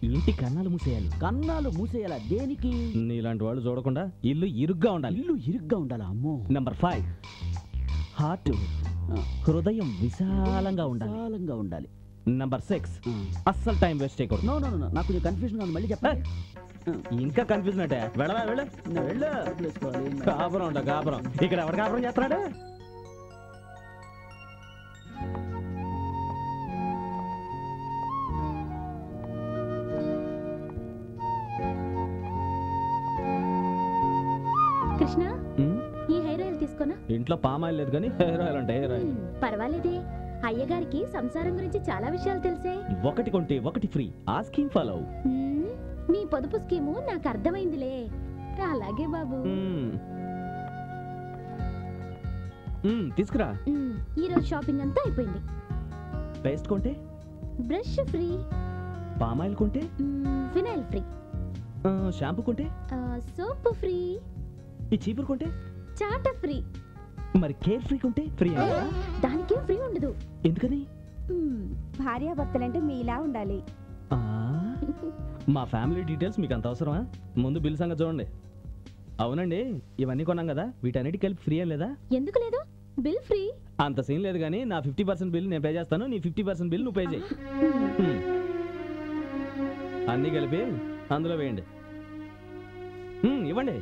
ఇంటి కన్నాలు మూసేయాలి. కన్నాలు మూసేయాలా? దేనికి? నీలాంటి వాళ్ళు చూడకుండా ఇల్లు ఇరుగ్గా ఉండాలి. ఇల్లు ఇరుగ్గా ఉండాలా? అమ్మో. నెంబర్ 5 హార్ట్, హృదయం విశాలంగా ఉండాలి. నెంబర్ 6 అస్సలు టైం వేస్ట్ చేయకూడదు. నో నో నో, నాకు కొంచెం కన్ఫ్యూజన్ ఉంది, మళ్ళీ చెప్పండి. ఇంకా కన్ఫ్యూజన్ అంటే వెళ్ళవా? వెళ్ళు. కాపురం ఉండ కాపురం. ఇక్కడ ఎవరు కాపురం చేస్తున్నాడు? కృష్ణ, ఈ హెయిర్ ఆయిల్ తీసుకోనా? ఇంట్లో పామాయిల్ లేదు కానీ హెయిర్ ఆయిల్ అంటే హెయిర్ ఆయిల్. పర్వాలేదే, అయ్యగారికి సంసారం గురించి చాలా విషయాలు తెలిసే. ఒకటి కొంటే ఒకటి ఫ్రీ, ఆ స్కీమ్ ఫాలో. మీ పొదుపు స్కీము నాకు అర్థమైందిలే. అలాగే బాబు. తీసుకురా. ఈ రోజు షాపింగ్ అంతా అయిపోయింది. పేస్ట్ కొంటే బ్రష్ ఫ్రీ. పామాయిల్ కొంటే ఫినాయిల్ ఫ్రీ. షాంపూ కొంటే సోప్ ఫ్రీ. ఈ చీపురు కొంటే చాట ఫ్రీ. మరి కేర్ ఫ్రీ కొంటే ఫ్రీ. దానికేం ఫ్రీ ఉండదు. ఎందుకని? భార్యాభర్తలంటే మీలా ఉండాలి. మా ఫ్యామిలీ డీటెయిల్స్ మీకు అంత అవసరమా? ముందు బిల్ సంగతి చూడండి. అవునండి, ఇవన్నీ కొన్నాం కదా, వీటన్నిటి కలిపి ఫ్రీ అని లేదా? ఎందుకు లేదు? Bill free. అంత సీన్ లేదు కానీ నా 50% బిల్ నేను పే చేస్తాను, నీ 50% బిల్ నువ్వు పే చేయి. అన్నీ కలిపి అందులో వేయండి. ఇవ్వండి.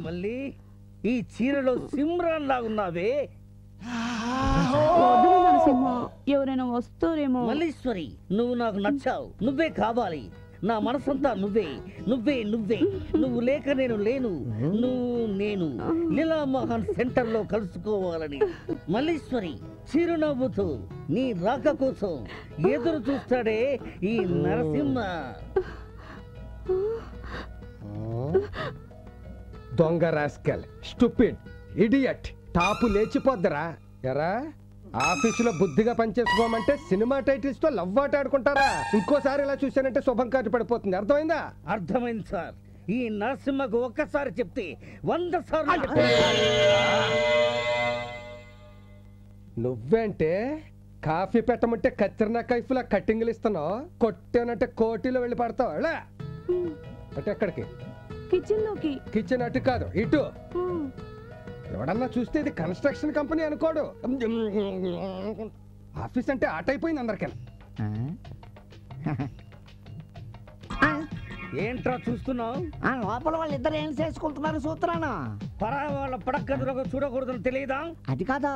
మళ్ళీ ఈ చీరలో సిమ్రాన్ లాగున్నావే. ఎవరైనా వస్తారేమో. మల్లీశ్వరి, నువ్వు నాకు నచ్చావు. నువ్వే కావాలి. నా మనసంతా నువ్వే నువ్వే నువ్వే. నువ్వు లేక నేను లేను. నేను లీలామోహన్ సెంటర్ లో కలుసుకోవాలని మల్లీశ్వరి చిరునవ్వుతూ నీ రాక కోసం ఎదురు చూస్తాడే ఈ నరసింహ. దొంగ రాస్కల్, స్టూపిడ్, ఇడియట్. టాపు లేచిపోద్దరా. ఎరా, ఆఫీసులో బుద్ధిగా పనిచేసుకోమంటే సినిమా టైటిల్స్ తో లవ్ ఆట ఆడుకుంటారా? ఇంకోసారి ఇలా చూశానంటే శుభం కాటి పడిపోతుంది. అర్థమైందా? అర్థమైంది సార్. ఈ నరసింహకు ఒక్కసారి చెప్తే 100 సార్లు. నువ్వేంటే కాఫీ పెట్టమంటే కత్తిరినా కైఫ్లా కట్టింగ్లు ఇస్తున్నావు. కొట్టానంటే కోటిలో వెళ్ళి పడతావు. అంటే ఎక్కడికి? కిచెన్ లోకి. కిచెన్ అటు కాదు, ఇటు. ఎవడన్నా చూస్తే ఇది కన్స్ట్రక్షన్ కంపెనీ అనుకోడు. ఆఫీస్ అంటే ఆట అయిపోయింది అందరికీ. ఏంట్రా చూస్తున్నావు? లోపల వాళ్ళిద్దరు ఏం చేసుకుంటున్నారు సూత్రాన? పరాయి వాళ్ళ పడక్కదులుగా చూడకూడదని తెలియదా? అది కాదు,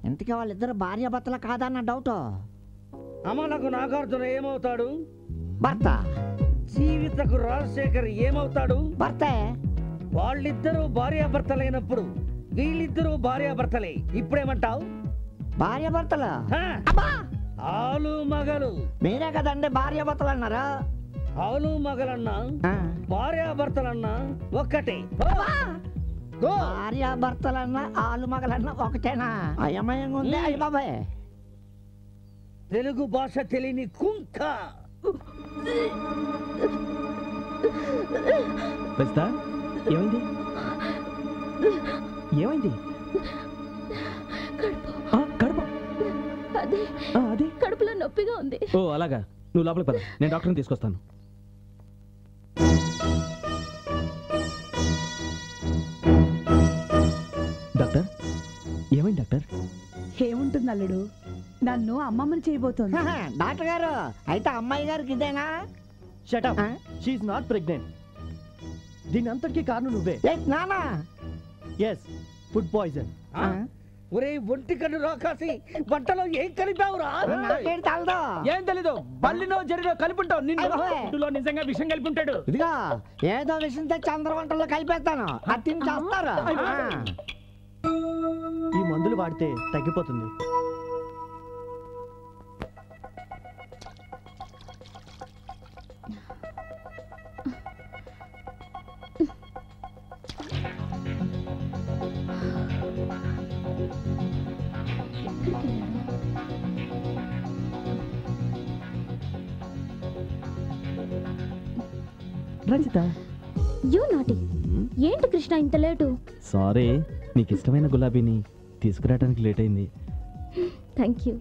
ఇంతకీ వాళ్ళిద్దరు భార్య భర్తల కాదన్న డౌట్. అమలకు నాగార్జున ఏమవుతాడు? భర్త. జీవితకు రాజశేఖర్ ఏమవుతాడు? భర్తే. వాళ్ళిద్దరూ భార్యాభర్తలైనప్పుడు వీళ్ళిద్దరూ భార్యాభర్తలే. ఇప్పుడేమంటావు? భార్య భర్తలు. ఆలు మగలు. మీరే కదండి భార్య భర్తలు అన్నారా? ఆలు మగలన్నా భార్యాభర్తలన్నా ఒక్కటే. భార్య భర్తలన్నా ఆలు మగలన్నా ఒకటేనా? అయమయంగా ఉంది. అయ్య బాబాయ్, తెలుగు భాష తెలియని కుంక. ఏమైంది? ఏమైంది? కడుపు. అదే కడుపులో నొప్పిగా ఉంది. ఓ అలాగా, నువ్వు లోపలికి పద, నేను డాక్టర్ని తీసుకొస్తాను. డాక్టర్, ఏమైంది డాక్టర్? ఏముంటుంది అల్లుడు, నన్ను అమ్మమ్మని చేయబోతోంది. డాక్టర్ గారు, అయితే అమ్మాయి గారికి ఇదేనా? Shut up, she's not pregnant. దీని అంతటికీ కారణం నువ్వే. నానా? Yes, food poison. ఒరే ఒంటి కన్ను రాకాసి, వంటలో ఏం కలిపావురా? ఏం తెలీదు, బల్లినో జరిలో కలిపుంటావు. నిన్ను నిజంగా విషయం కలిపి ఉంటాడు. ఇదిగా ఏదో విషయం తెచ్చి అందరి వంటల్లో కలిపేస్తాను, అది తిని చేస్తారు. ఈ మందులు వాడితే తగ్గిపోతుంది. Rajitha, you naughty. ఏంటి కృష్ణ ఇంత లేటు? సారీ, నీకు ఇష్టమైన గులాబీని తీసుకురావడానికి లేట్ అయింది. Thank you.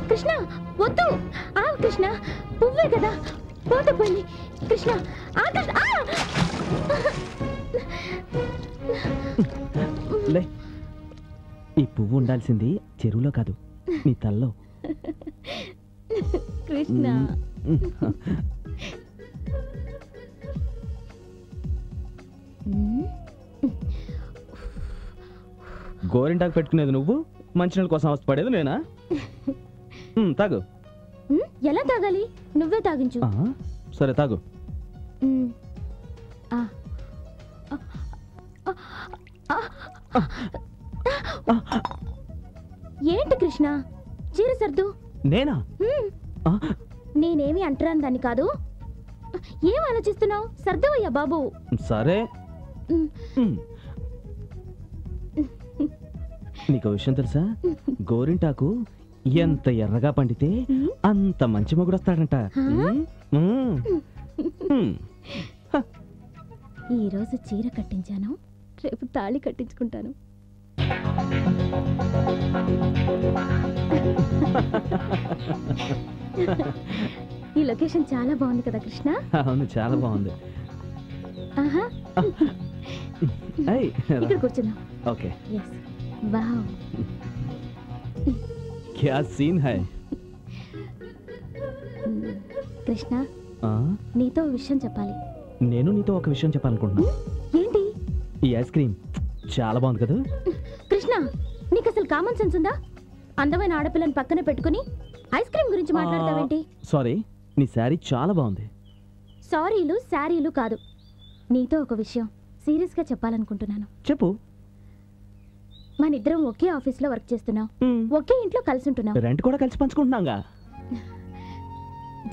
కృష్ణ వద్దు. కృష్ణ పువ్వే కదా, పోతే పోయింది. కృష్ణ లే, ఈ పువ్వు ఉండాల్సింది చెరువులో కాదు, నీ తల్లో. కృష్ణ గోరింటాకు పెట్టుకునేది నువ్వు, మంచినీళ్ళ కోసం అవస్థపడేది నేనా? తాగు. ఎలా తాగాలి? నువ్వే తాగించు. సరే తాగు. ఏంటి కృష్ణ, చీర సర్దు. నేనా? నేనేమి అంటరాను దాన్ని కాదు. ఏం ఆలోచిస్తున్నావు? సర్దవయ్యా బాబు. సరే. నీకు విషయం తెలుసా? గోరింటాకు ఎంత ఎర్రగా పండితే అంత మంచి మొగుడు వస్తాడంట. ఈ రోజు చీర కట్టించాను, రేపు తాళి కట్టించుకుంటాను. ఈ లొకేషన్ చాలా బాగుంది కదా కృష్ణ? అవును, చాలా బాగుంది. ఇక్కడ కూర్చుందాం. ఓకే. yes. వావ్, क्या सीन है? కృష్ణ, నీతో విషయం చెప్పాలి. నేను నీతో ఒక విషయం చెప్పాలనుకుంటున్నా. ఏంటి? ఈ ఐస్ క్రీమ్ చాలా బాగుంది కదా? కృష్ణ, నీకు అసలు కామన్ సెన్స్ ఉందా? అందమైన ఆడపిల్లని పక్కన పెట్టుకుని ఐస్ క్రీమ్ గురించి మాట్లాడతావేంటి? సారీ, నీ శారీ చాలా బాగుంది. సారీలు శారీలు కాదు, నీతో ఒక విషయం సీరియస్ గా చెప్పాలనుకుంటున్నాను. చెప్పు. మనిద్దరం ఒకే ఆఫీస్ లో వర్క్ చేస్తున్నాం, ఒకే ఇంట్లో కలిసి ఉంటున్నాం. రెంట్ కూడా కలిసి పంచుకుంటున్నాంగా.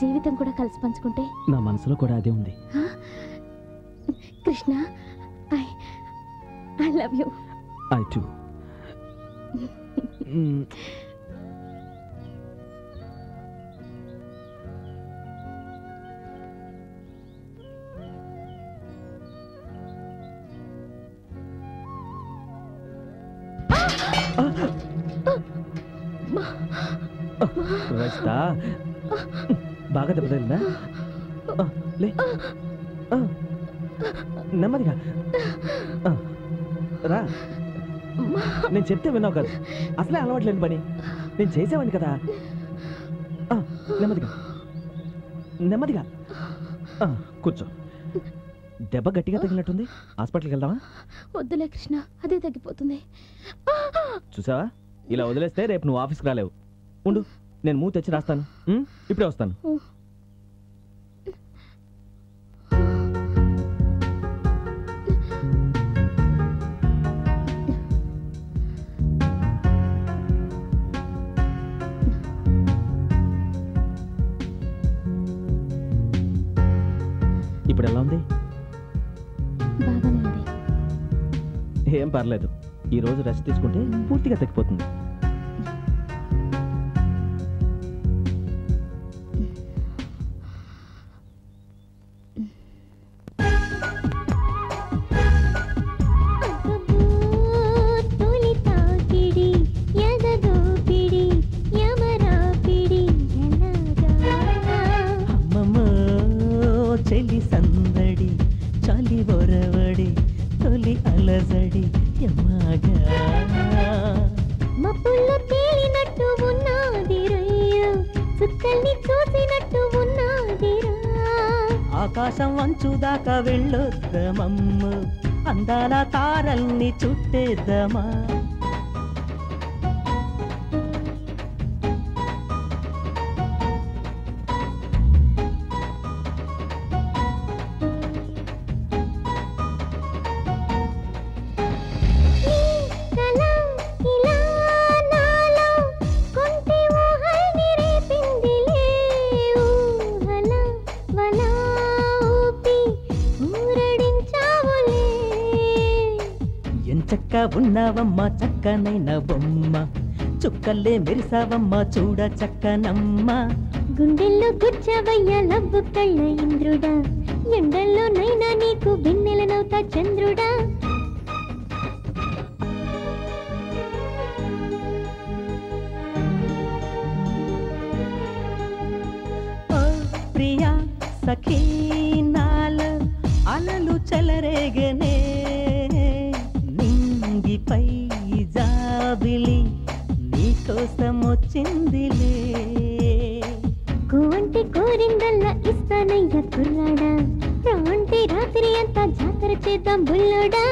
జీవితం కూడా కలిసి పంచుకుంటే? నా మనసులో కూడా అదే ఉంది. Krishna, I love you. I two. Rajitha బాగా దెబ్బ తగిలిందా? లే నెమ్మదిగా రా. నేను చెప్తే విన్నావు కదా, అసలే అలవాట్లేని పని నేను చేసేవాడిని కదా. నెమ్మదిగా నెమ్మదిగా కూర్చో. దెబ్బ గట్టిగా తగిలినట్టుంది, హాస్పిటల్కి వెళ్దామా? వద్దులే కృష్ణ, అదే తగ్గిపోతుంది. చూసావా, ఇలా వదిలేస్తే రేపు నువ్వు ఆఫీస్కి రాలేవు. ఉండు, నేను మూత తెచ్చి రాస్తాను. ఇప్పుడే వస్తాను. ఇప్పుడు ఎలా ఉంది? బాగానే ఉంది. ఏం పర్లేదు, ఈ రోజు రెస్ట్ తీసుకుంటే పూర్తిగా తగ్గిపోతుంది. చెలి సందడి చాలి ఒరవడి తొలి అలజడి యమ్మగా మబ్బుల్లో తేలినట్టు ఉన్నది రయ్యో, చుక్కల్ని చూసినట్టు ఉన్నదిరా. ఆకాశం వంచు దాకా వెళ్ళొద్దమమ్మ, అందాల తారల్ని చుట్టేద్దామా. చక్క ఉన్నావమ్మ చక్కనైన బొమ్మ, చుక్కల్లే మెరిసావమ్మ చూడ చక్కనమ్మ. గుండెల్లో గుచ్చవయ్య లవ్వు కళ్ళ ఇంద్రుడా, ఎండల్లో నైనా నీకు వెన్నెలనవుతా చంద్రుడా. ఓ ప్రియా సఖీ నాలో అలలు చెలరేగనే, నింగిపై జాబిలి నీకోసం వచ్చిందిలే. కోంటి కోరిందల్లా ఇస్తానయ్య కుర్రాడా, రాంటి రాత్రి అంతా జాతర చేద్దాం బుల్లోడా.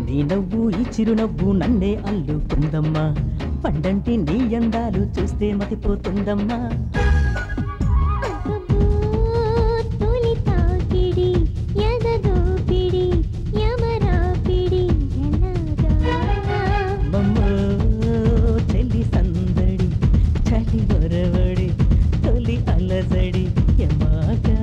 నీ నవ్వు ఈ చిరునవ్వు నన్నే అల్లుకుందమ్మా, పండంటి నీ అందాలు చూస్తే మతిపోతుందమ్మా. తొలి తాకిడి ఎదదోపిడి యమరాపిడి మమ్మో చెల్లి సందడి చలి ఒరవడి తొలి అలజడి యమాగా.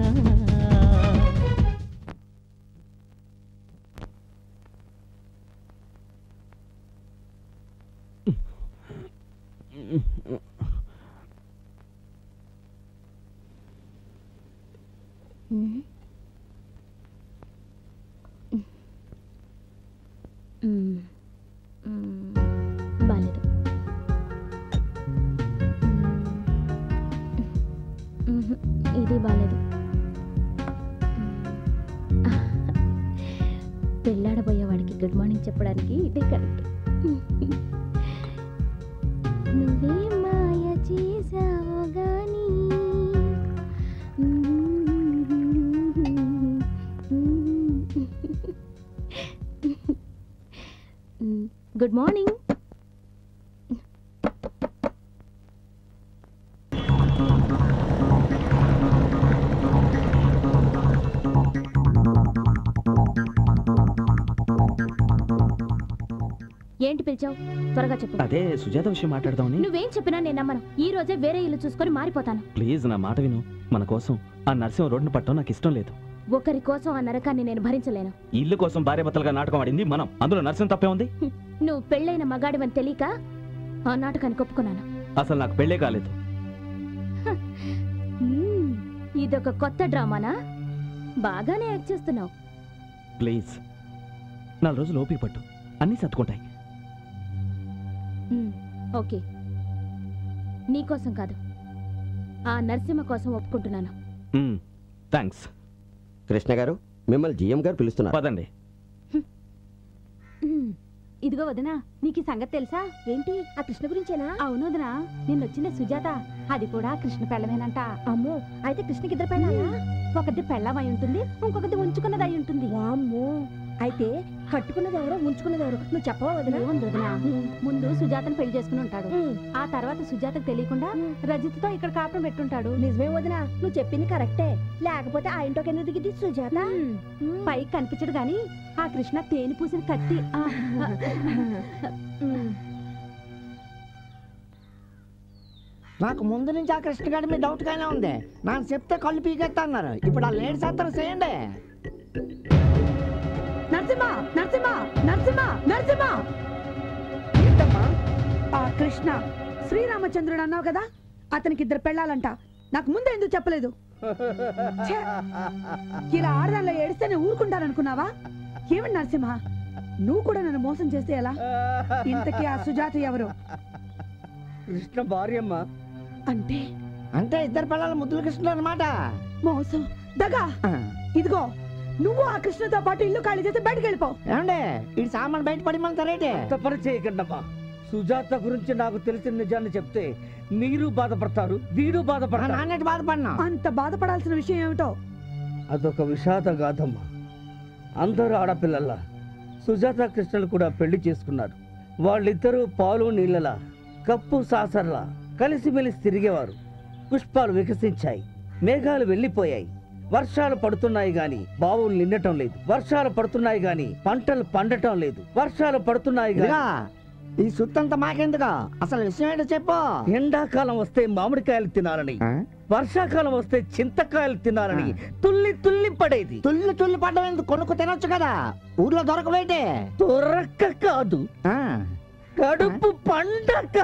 బాలేదు. ఇది బాలేదు. పెళ్ళాడబోయేవాడికి గుడ్ మార్నింగ్ చెప్పడానికి ఇదే కరెక్ట్. నువ్వే మాయ చేసావో గాని గుడ్ మార్నింగ్. ఏంటి పిలిచావు? త్వరగా చెప్పు. అదే సుజాత విషయం మాట్లాడదామని. నువ్వేం చెప్పినా నేను నమ్మను. ఈ రోజే వేరే ఇల్లు చూసుకొని మారిపోతాను. ప్లీజ్ నా మాట విను. మన కోసం ఆ నరసింహ రోడ్డును పట్టడం నాకు ఇష్టం లేదు. ఒకరి కోసం ఆ నరకాన్ని నేను భరించలేను. ఇల్లు కోసం భార్యాభర్తలుగా నాటకం ఆడింది మనం, అందులో నరసింహ తప్పే ఉంది. నువ్వు పెళ్ళైన మగాడివని తెలియక ఆ నాటకానికి ఒప్పుకున్నాను. అసలు నాకు పెళ్ళే కాలేదు. ఇదొక కొత్త డ్రామానా? బాగానే యాక్ట్ చేస్తున్నావు. ప్లీజ్ 4 రోజులు ఓపిక పట్టు, అన్నీ సర్దుకుంటాయి. ఓకే, నీకోసం కాదు, ఆ నరసింహ కోసం ఒప్పుకుంటున్నాను. థ్యాంక్స్. కృష్ణ గారు, మిమ్మల్ని జిఎం గారు పిలుస్తున్నారు. పదండి. ఇదిగో వదినా, నీకు ఈ సంగతి తెలుసా? ఏంటి, ఆ కృష్ణ గురించేనా? అవును వదినా, నిన్నొచ్చిందే సుజాత, అది కూడా కృష్ణ పెళ్ళమేనంట. అమ్మో, అయితే కృష్ణకి ఇద్దరు పెళ్ళాలా? ఒకటి పెళ్ళమై ఉంటుంది, ఇంకొకటి ఉంచుకున్నది అయి ఉంటుంది. అమ్మో, అయితే కట్టుకున్నది ఎవరో ఉంచుకున్నది ఎవరో నువ్వు చెప్పవా వదినా? వదినా, ముందు సుజాతను పెళ్లి చేసుకుని ఉంటాడు, ఆ తర్వాత సుజాతకు తెలియకుండా రజిత్తో ఇక్కడ కాపురం పెట్టుంటాడు. నిజమే వదినా, నువ్వు చెప్పింది కరెక్టే. లేకపోతే ఆ ఇంట్లోకి ఎందుకు దిగింది సుజాత? పైకి కనిపించడు గాని ఆ కృష్ణ తేనె పూసిన కత్తి. నాకు ముందు నుంచి ఆ కృష్ణ గారి మీద డౌట్ గానే ఉంది. నాకు చెప్తే కళ్ళు పీకెత్తా అన్నారు. ఇప్పుడు ఆ లేడీస్ అందరూ చేయండి. నరసింహ, నరసింహ, నరసింహ, నరసింహ! ఏంటమ్మా? ఆ కృష్ణ శ్రీరామచంద్రుడు అన్నావు కదా, అతనికి ఇద్దరు పెళ్ళాలంట. నాకు ముందే ఎందుకు చెప్పలేదు? ఛే! ఇలా ఆడదానిలో ఏడిస్తే నేను ఊరుకుంటాననుకున్నావా? ఏమండి నరసింహ, నువ్వు కూడా నన్ను మోసం చేస్తే ఎలా? ఇంతకీ ఆ సుజాత ఎవరు? కృష్ణ భార్యమ్మ. అంటే అంటే ఇద్దరు పిల్లల ముద్దుల కృష్ణుడు అనమాట. మోసం, దగా. ఇదిగో, నువ్వు ఆ కృష్ణతో పాటు ఇల్లు ఖాళీ చేసి బయటకు వెళ్ళిపో. ఏమండే, ఈ సామాన్ బయట పడిమంటారేంటి? పని చేయకండమ్మా. సుజాత గురించి నాకు తెలిసిన నిజాన్ని చెప్తే మీరు బాధపడతారు, వీడు బాధపడతారు. నాన్నటి బాధపడినా. అంత బాధపడాల్సిన విషయం ఏమిటో? అదొక విషాద గాథమ్మా. అందరూ ఆడపిల్లల సుజాత కృష్ణలు కూడా పెళ్లి చేసుకున్నారు. వాళ్ళిద్దరూ పాలు నీళ్ళలా, కప్పు సాసర్లా కలిసిమెలిసి తిరిగేవారు. పుష్పాలు వికసించాయి, మేఘాలు వెళ్ళిపోయాయి, వర్షాలు పడుతున్నాయి గాని బావులు నిండటం లేదు, వర్షాలు పడుతున్నాయి గాని పంటలు పండటం లేదు, వర్షాలు పడుతున్నాయి గాని. ఈ సుత్తంతా మాకెందుకు? అసలు విషయం ఏంటో చెప్పు. ఎండాకాలం వస్తే మామిడికాయలు తినాలని, వర్షాకాలం వస్తే చింతకాయలు తినాలని తుల్లి తుల్లి పడేది. తుల్లి తుల్లి పడ్డం ఎందుకు? కొనుక్కు తినొచ్చు కదా, ఊర్లో దొరకవేటే. దొరక్క కాదు, కడుపు పండక.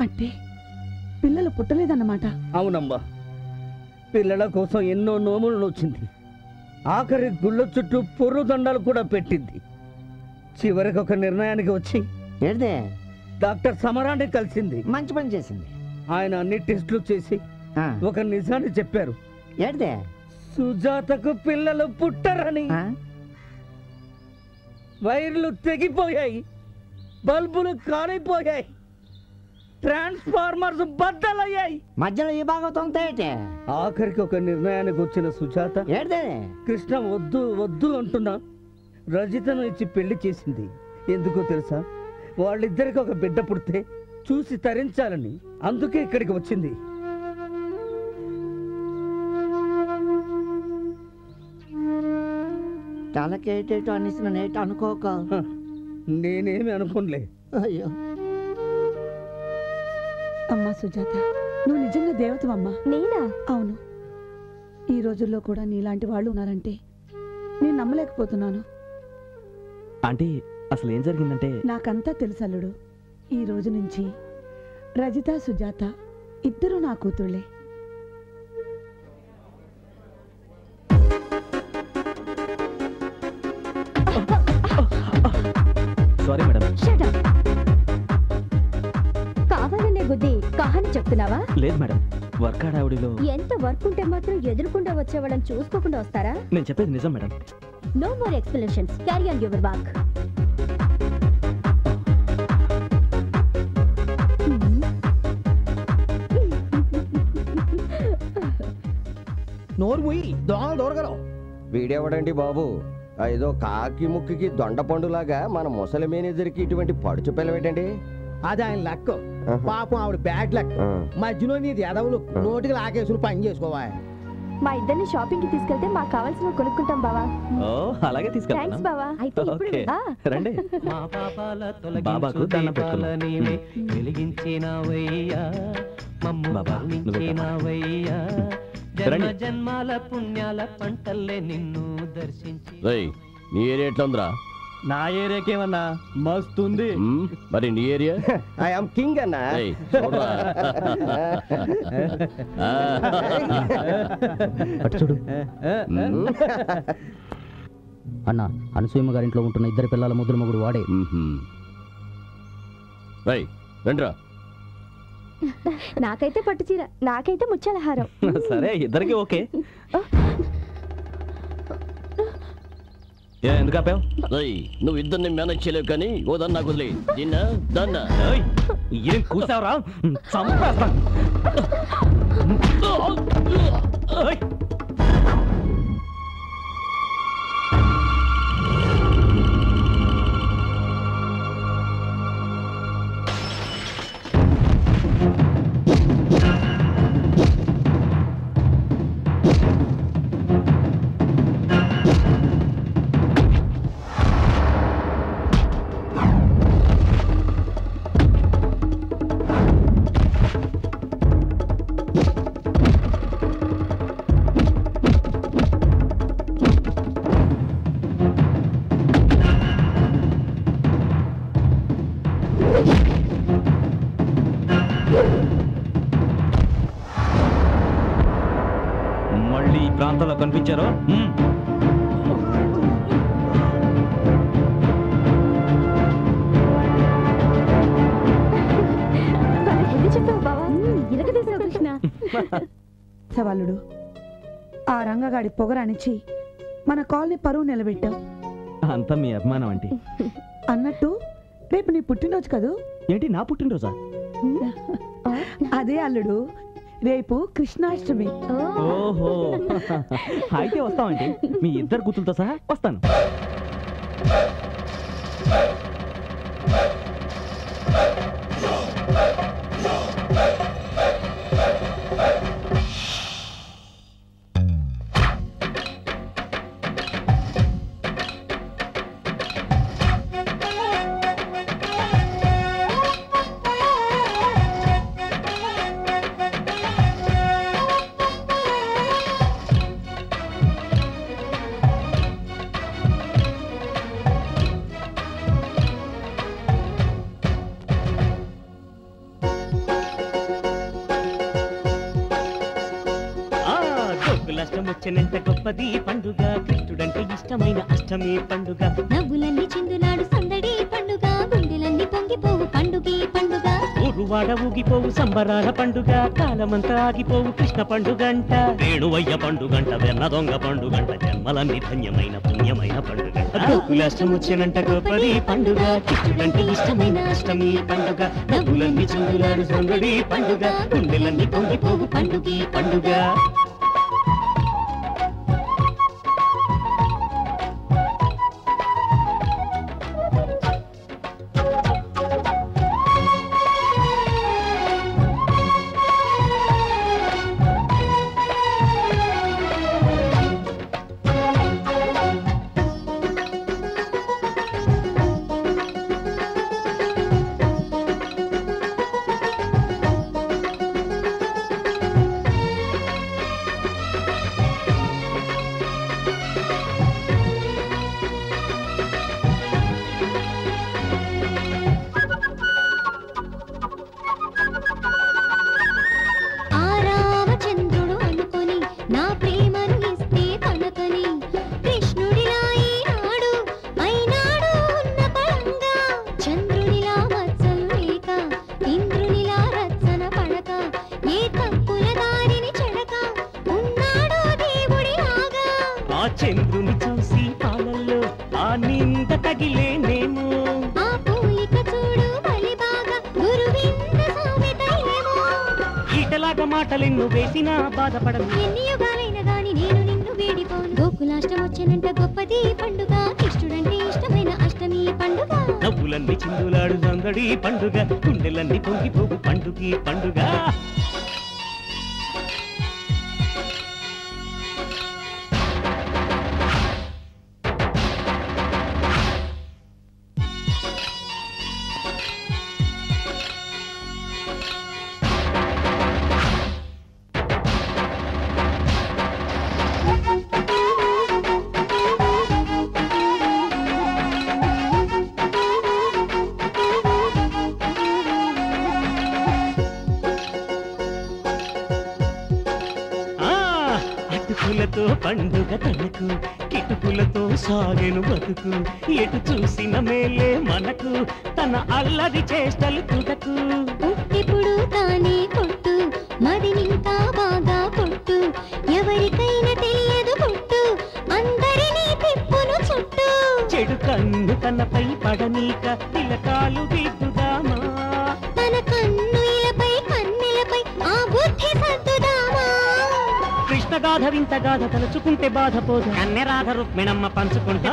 అంటే పిల్లలు పుట్టలేదన్నమాట? అవునమ్మా, పిల్లల కోసం ఎన్నో నోములు నోచింది. ఆఖరి గుళ్ళ చుట్టూ పొర్రు దండాలు కూడా పెట్టింది. చివరికి ఒక నిర్ణయానికి వచ్చి ఏంటే డాక్టర్ సమరాన్ని కలిసింది. మంచి పని చేసింది. ఆయన అన్ని టెస్టులు చేసి ఒక నిజాన్ని చెప్పారు. ఏంటే? సుజాతకు పిల్లలు పుట్టరని. వైర్లు తెగిపోయాయి, బల్బులు కాలిపోయాయి, ట్రాన్స్ఫార్మర్స్ బద్దలయ్యాయి. మధ్యలో ఈ భాగవతం ఏంటే? ఆఖరికి ఒక నిర్ణయానికి వచ్చిన సుజాత ఏంటే కృష్ణ వద్దు వద్దు అంటున్నా రజితను ఇచ్చి పెళ్లి చేసింది. ఎందుకో తెలుసా? వాళ్ళిద్దరికి ఒక బిడ్డ పుడితే చూసి తరించాలని. అందుకే ఇక్కడికి వచ్చింది. తలకేటేటో అనేసిన నేట అనుకోక. నేనేమి అనుకోలే. అయ్యో అమ్మా సుజాత, నువ్వు నిజంగా దేవతవమ్మా. నేనా? అవును. ఈ రోజుల్లో కూడా నీలాంటి వాళ్ళు ఉన్నారంటే నేను నమ్మలేకపోతున్నాను. ఆంటీ, అసలు ఏం జరిగిందంటే నాకంతా తెలుసు అల్లుడు. ఈ రోజు నుంచి రజిత, సుజాత ఇద్దరు నా కూతుళ్ళే. Sorry madam. కావాలనే గుద్ది కహాని చెప్తున్నావా? లేదు మేడం, వర్క్ ఆడావిడిలో ఎంత వర్క్ ఉంటే మాత్రం ఎదురుకుండా వచ్చేవాళ్ళని చూసుకోకుండా వస్తారా? నేను చెప్పేది నిజం madam. No more explanations, carry on your work. నోరు ముయ్యి, దోమలు దూరగలవు. వీడెవడండి బాబు? ఏదో కాకి ముక్కికి దొండ పండులాగా మన ముసలి మేనేజర్కి ఇటువంటి పడుచు పిల్లవేటండి? అది ఆయన లెక్క. పాపం ఆవిడ బ్యాడ్ లెక్క. మధ్యలో నీది ఎదవులు నోటికి లాగేసులు పని చేసుకోవా. మా ఇద్దరిని షాపింగ్ కి తీసుకెళ్తే మాకు కావాల్సిన కొనుక్కుంటాం బావా. ఓ, అలాగే తీసుకెళ్తాను. బావా. అయితే ఓకే, రండి. బాబాకు దండం పెట్టుకుందాం. బాబా, నువ్వు జన్మ జన్మాల పుణ్యాల పంటల్లే నిన్ను దర్శించి. నీ ఏరియా ఎట్లా ఉందిరా? నా ఏరియాకేమన్నా మస్తుంది. మరి నీ ఏరియా? ఐ యామ్ కింగ్ అన్నా. చూడు అన్న, అనసూయమ్మ గారింట్లో ఉంటున్న ఇద్దరు పిల్లల ముద్దుల మొగుడు వాడే. రండ్రా. నాకైతే పట్టు చీర, నాకైతే ముత్యాల హారం. సరే ఇద్దరికి ఓకే. ఎందుకు ఆపావు? నువ్వు ఇద్దరిని మేనేజ్ చేయలేవు కానీ ఓదన్నా కుదిలే దీన్న దాన్న ఏం కూసావురా? చంపేస్తా. మళ్ళీ ఈ ప్రాంతంలో కనిపించారో సవాలుడు ఆ రంగగాడి పొగరానిచ్చి మన కాలనీ పరువు నిలబెట్టావు. అంతా మీ అభిమానం అంటే. అన్నట్టు రేపు నీ పుట్టినరోజు కదూ? ఏంటి నా పుట్టినరోజా? అదే అల్లుడు, రేపు కృష్ణాష్టమి. ఓహో, అయితే వస్తామండి. మీ ఇద్దరు కూతురుతో సహా వస్తాను. వచ్చనంత గొప్పది పండుగ, కృష్ణుడంటే ఇష్టమైన అష్టమి పండుగ. నవ్వులన్నీ చిందులాడు సందడి పండుగ, గుండెలన్నీ పొంగిపోవు పండుగే పండుగ. ఊరువాడ ఊగిపోవు సంబరాల పండుగ, కాలమంతా ఆగిపోవు కృష్ణ పండుగంట. వేణువయ్య పండుగంట, వెన్న దొంగ పండుగంట, జన్మలన్నీ ధన్యమైన పుణ్యమైన పండుగంట. గోకులాష్టం వచ్చనంట గొప్పది పండుగ, కృష్ణుడంటే ఇష్టమైన అష్టమి పండుగ. నవ్వులన్నీ చిందులాడు సందడి పండుగ, గుండెలన్నీ పొంగిపోవు పండుగే పండుగ. చంద్రుని చూసి పాలల్లో ఆ నింద తగిలేనేమో, ఆ పూలిక చూడు బలిబాగా గురువింద సామెతయేమో. ఈటలాగా మాటలెన్ను వేసినా బాధపడను, ఎన్ని యుగాలైన గాని నేను నిన్ను వేడిపోను. గోకులాష్టం వచ్చనంట గొప్పది పండుగ, కృష్ణుడంటే ఇష్టమైన అష్టమి పండుగ. నవ్వులన్నీ చిందులాడు సందడి పండుగ, గుండెలన్నీ పొంగిపోవు పండుగే పండుగ. చటుకులతో పండుగ తనకు కిటుకులతో సాగెను బతుకు ఎటు చూసిన మేలే మనకు తన అల్లరి చేష్టలు తుదకు ఇప్పుడు తానే కొట్టు మదినింకా బాగా కొట్టు ఎవరికైనా తెలియదు కొట్టు అందరినీ తిప్పును చుట్టూ చెడు కన్ను తనపై పడనీక తిలకాలు దిద్దుదామా తన కన్నులపై కన్నెలపై ఆ బుద్ధి సర్దుదామా కృష్ణగాథ వింతగాథ తలుచుకుంటే బాధపోదు కన్నెరాధ రుక్మిణమ్మ పంచుకుంటే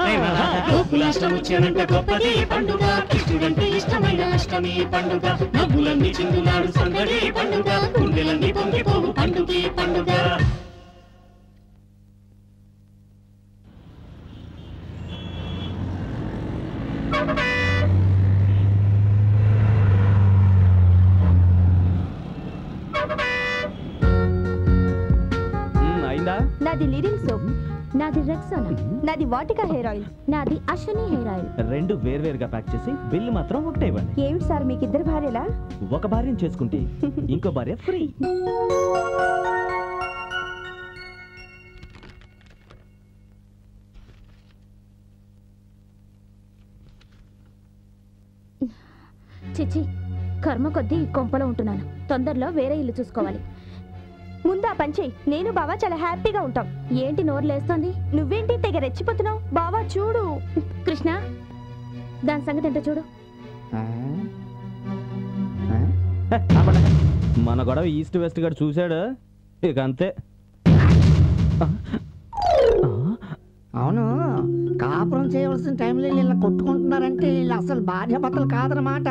గోకులాష్టముచ్చానంట గొప్పది పండుగ కృష్ణుడంటే ఇష్టమైన అష్టమి పండుగ నవ్వులన్నీ చిందులాడు సందడి పండుగ గుండెలన్నీ పొంగిపోవు పండుగ పండుగ నాది లీడింగ్ సోప్, నాది రెక్సోనా, నాది వాటికా హెయిర్ ఆయిల్, నాది అశ్విని హెయిర్ ఆయిల్. రెండు వేర్వేరుగా ప్యాక్ చేసి బిల్లు మాత్రం ఒకటే ఇవ్వండి. ఏమిటి సార్ మీకు ఇద్దరు భార్యలా? ఒక భార్యను చేసుకుంటే ఇంకో భార్య ఫ్రీ. చిచి, కర్మ కొద్దీ ఈ కొంపలో ఉంటున్నాను. తొందరలో వేరే ఇల్లు చూసుకోవాలి. ముందు ఆ పని చెయ్యి. నేను బావా చాలా హ్యాపీగా ఉంటాం. ఏంటి నోరు లేస్తోంది? నువ్వేంటి తెగ రెచ్చిపోతున్నావు? బావా చూడు. కృష్ణ, దాని సంగతి ఏంటో చూడు. మన గొడవ ఈస్ట్ వెస్ట్ గారు చూశాడు, ఇక అంతే. అవును, కాపురం చేయవలసిన టైంలో ఇలా కొట్టుకుంటున్నారంటే వీళ్ళు అసలు భార్య భర్తలు కాదనమాట.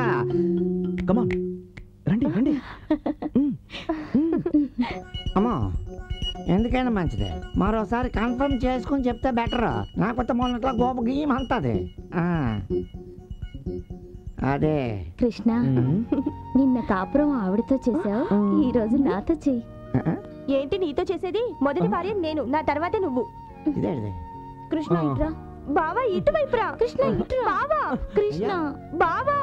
కమాన్ రండి రండి. అమ్మా, ఎందుకైనా మంచిదే మరోసారి కన్ఫర్మ్ చేసుకుని చెప్తే బెటర్. నాకొత్త మొన్నట్లో గోప గీయం అంతది. అదే కృష్ణ, నిన్న కాపురం ఆవిడతో చేసావు, ఈ రోజు నాతో చెయ్యి. ఏంటి నీతో చేసేది? మొదటి భార్య నేను, నా తర్వాతే నువ్వు. ఇదే కృష్ణ ఇట్రా. బావా ఇటువైపు రా. కృష్ణ ఇట్రా. బావా కృష్ణ, బావా